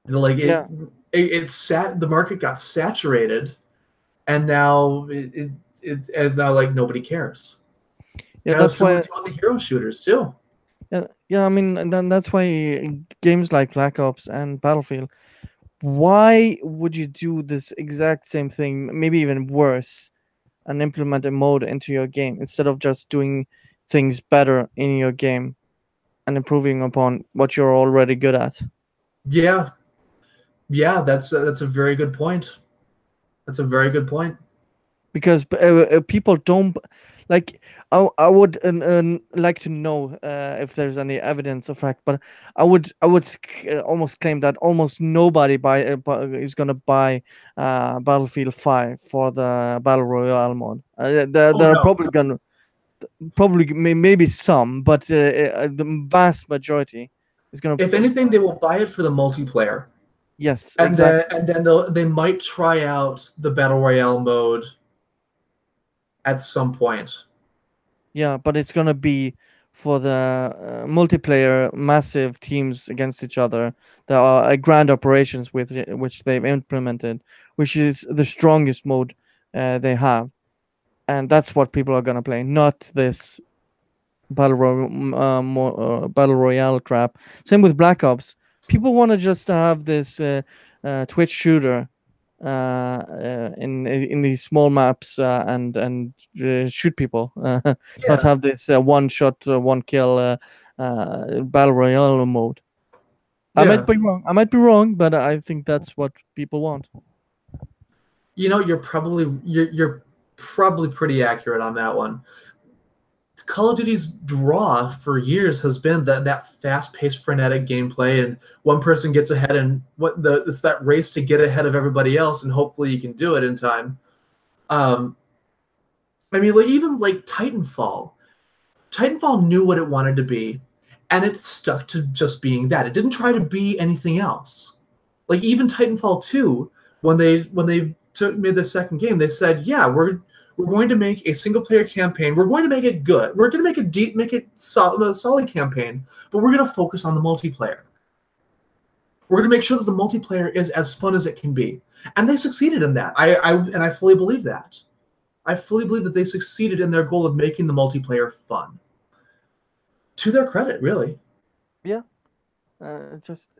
Speaker 2: Like
Speaker 1: yeah,
Speaker 2: the market got saturated, and now it's now like nobody cares.
Speaker 1: yeah.
Speaker 2: Kind of
Speaker 1: That's
Speaker 2: similar
Speaker 1: why.
Speaker 2: to all the hero shooters too.
Speaker 1: Yeah, yeah. I mean, and then that's why games like Black Ops and Battlefield. Why would you do this exact same thing, maybe even worse, and implement a mode into your game instead of just doing things better in your game and improving upon what you're already good at?
Speaker 2: Yeah, yeah, that's a very good point. That's a very good point.
Speaker 1: Because people don't like. I would like to know if there's any evidence of fact, but I would almost claim that almost nobody is gonna buy Battlefield 5 for the battle royale mode.
Speaker 2: Oh
Speaker 1: There are
Speaker 2: no.
Speaker 1: probably gonna maybe some, but the vast majority is gonna.
Speaker 2: If anything, they will buy it for the multiplayer,
Speaker 1: Yes,
Speaker 2: and
Speaker 1: exactly.
Speaker 2: then they might try out the battle royale mode at some point.
Speaker 1: Yeah, but it's gonna be for the multiplayer, massive teams against each other. There are grand operations with which they've implemented, which is the strongest mode they have, and that's what people are gonna play, not this battle royale crap. Same with Black Ops. People want to just have this Twitch shooter in these small maps and shoot people, not
Speaker 2: Yeah,
Speaker 1: have this one shot, one kill battle royale mode. I might
Speaker 2: yeah.
Speaker 1: be wrong. I might be wrong, but I think that's what people want.
Speaker 2: You know, you're probably pretty accurate on that one. Call of Duty's draw for years has been that fast-paced, frenetic gameplay, and one person gets ahead, and it's that race to get ahead of everybody else, and hopefully you can do it in time. Um, I mean, like, even like Titanfall. Titanfall knew what it wanted to be, and it stuck to just being that. It didn't try to be anything else. Like even Titanfall 2, when they made the second game, they said, yeah, we're going to make a single player campaign. We're going to make it good. We're going to make it a solid campaign, but we're going to focus on the multiplayer. We're going to make sure that the multiplayer is as fun as it can be, and they succeeded in that. I fully believe that. I fully believe that they succeeded in their goal of making the multiplayer fun. To their credit, really.
Speaker 1: Yeah. Just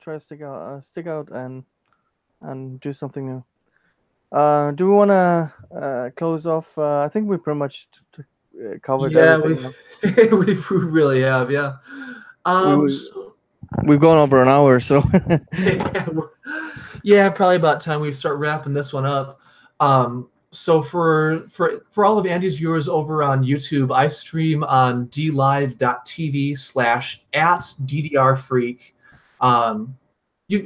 Speaker 1: try to stick out, and do something new. Do we want to close off? I think we pretty much covered
Speaker 2: Yeah,
Speaker 1: everything.
Speaker 2: we really have, yeah. So,
Speaker 1: We've gone over an hour, so
Speaker 2: yeah, probably about time we start wrapping this one up. So for all of Andy's viewers over on YouTube, I stream on dlive.tv/@ddrfreak.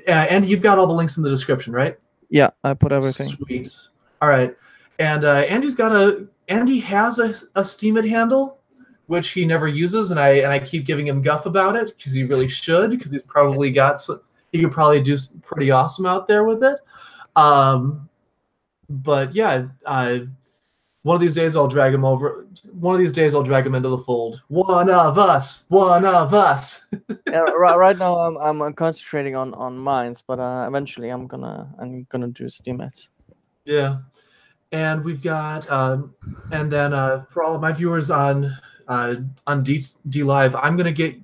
Speaker 2: Andy, you've got all the links in the description, right?
Speaker 1: yeah, I put everything.
Speaker 2: Sweet. All right, and Andy has a Steemit handle, which he never uses, and I keep giving him guff about it because he really should, because he could probably do pretty awesome out there with it. But yeah, one of these days I'll drag him over. One of these days I'll drag him into the fold. One of us.
Speaker 1: Yeah, right now I'm concentrating on mines, but eventually I'm gonna do Steemit.
Speaker 2: Yeah, and we've got and then for all of my viewers on D Live, I'm gonna get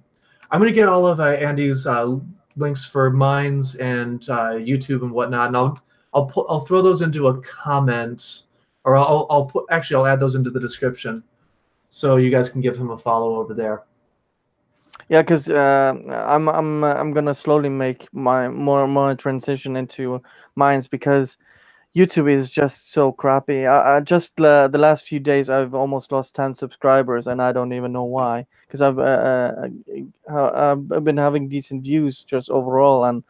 Speaker 2: all of Andy's links for mines and YouTube and whatnot, and I'll throw those into a comment, or I'll add those into the description, so you guys can give him a follow over there.
Speaker 1: Yeah, because I'm gonna slowly make my more transition into mines, because YouTube is just so crappy. I just the last few days I've almost lost 10 subscribers, and I don't even know why. Because I've been having decent views just overall, and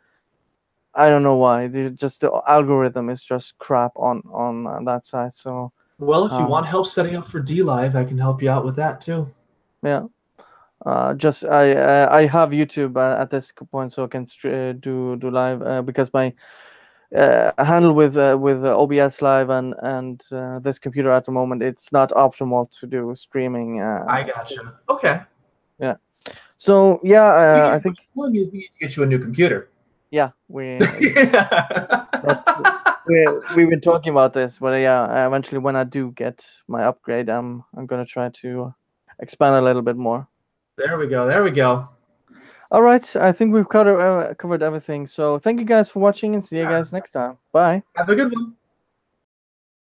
Speaker 1: I don't know why. Just the algorithm is just crap on that side. So
Speaker 2: Well, if you want help setting up for D Live, I can help you out with that too.
Speaker 1: yeah. Just I have YouTube at this point, so I can do live, because my handle with OBS Live and this computer at the moment, it's not optimal to do streaming.
Speaker 2: I gotcha. Okay.
Speaker 1: Yeah. So yeah, I think
Speaker 2: we need to get you a new computer.
Speaker 1: Yeah, we've been talking about this, but yeah, eventually when I do get my upgrade, I'm gonna try to expand a little bit more.
Speaker 2: There we go.
Speaker 1: All right, I think we've covered everything. So thank you guys for watching, and see you guys next time. Bye.
Speaker 2: Have a good one.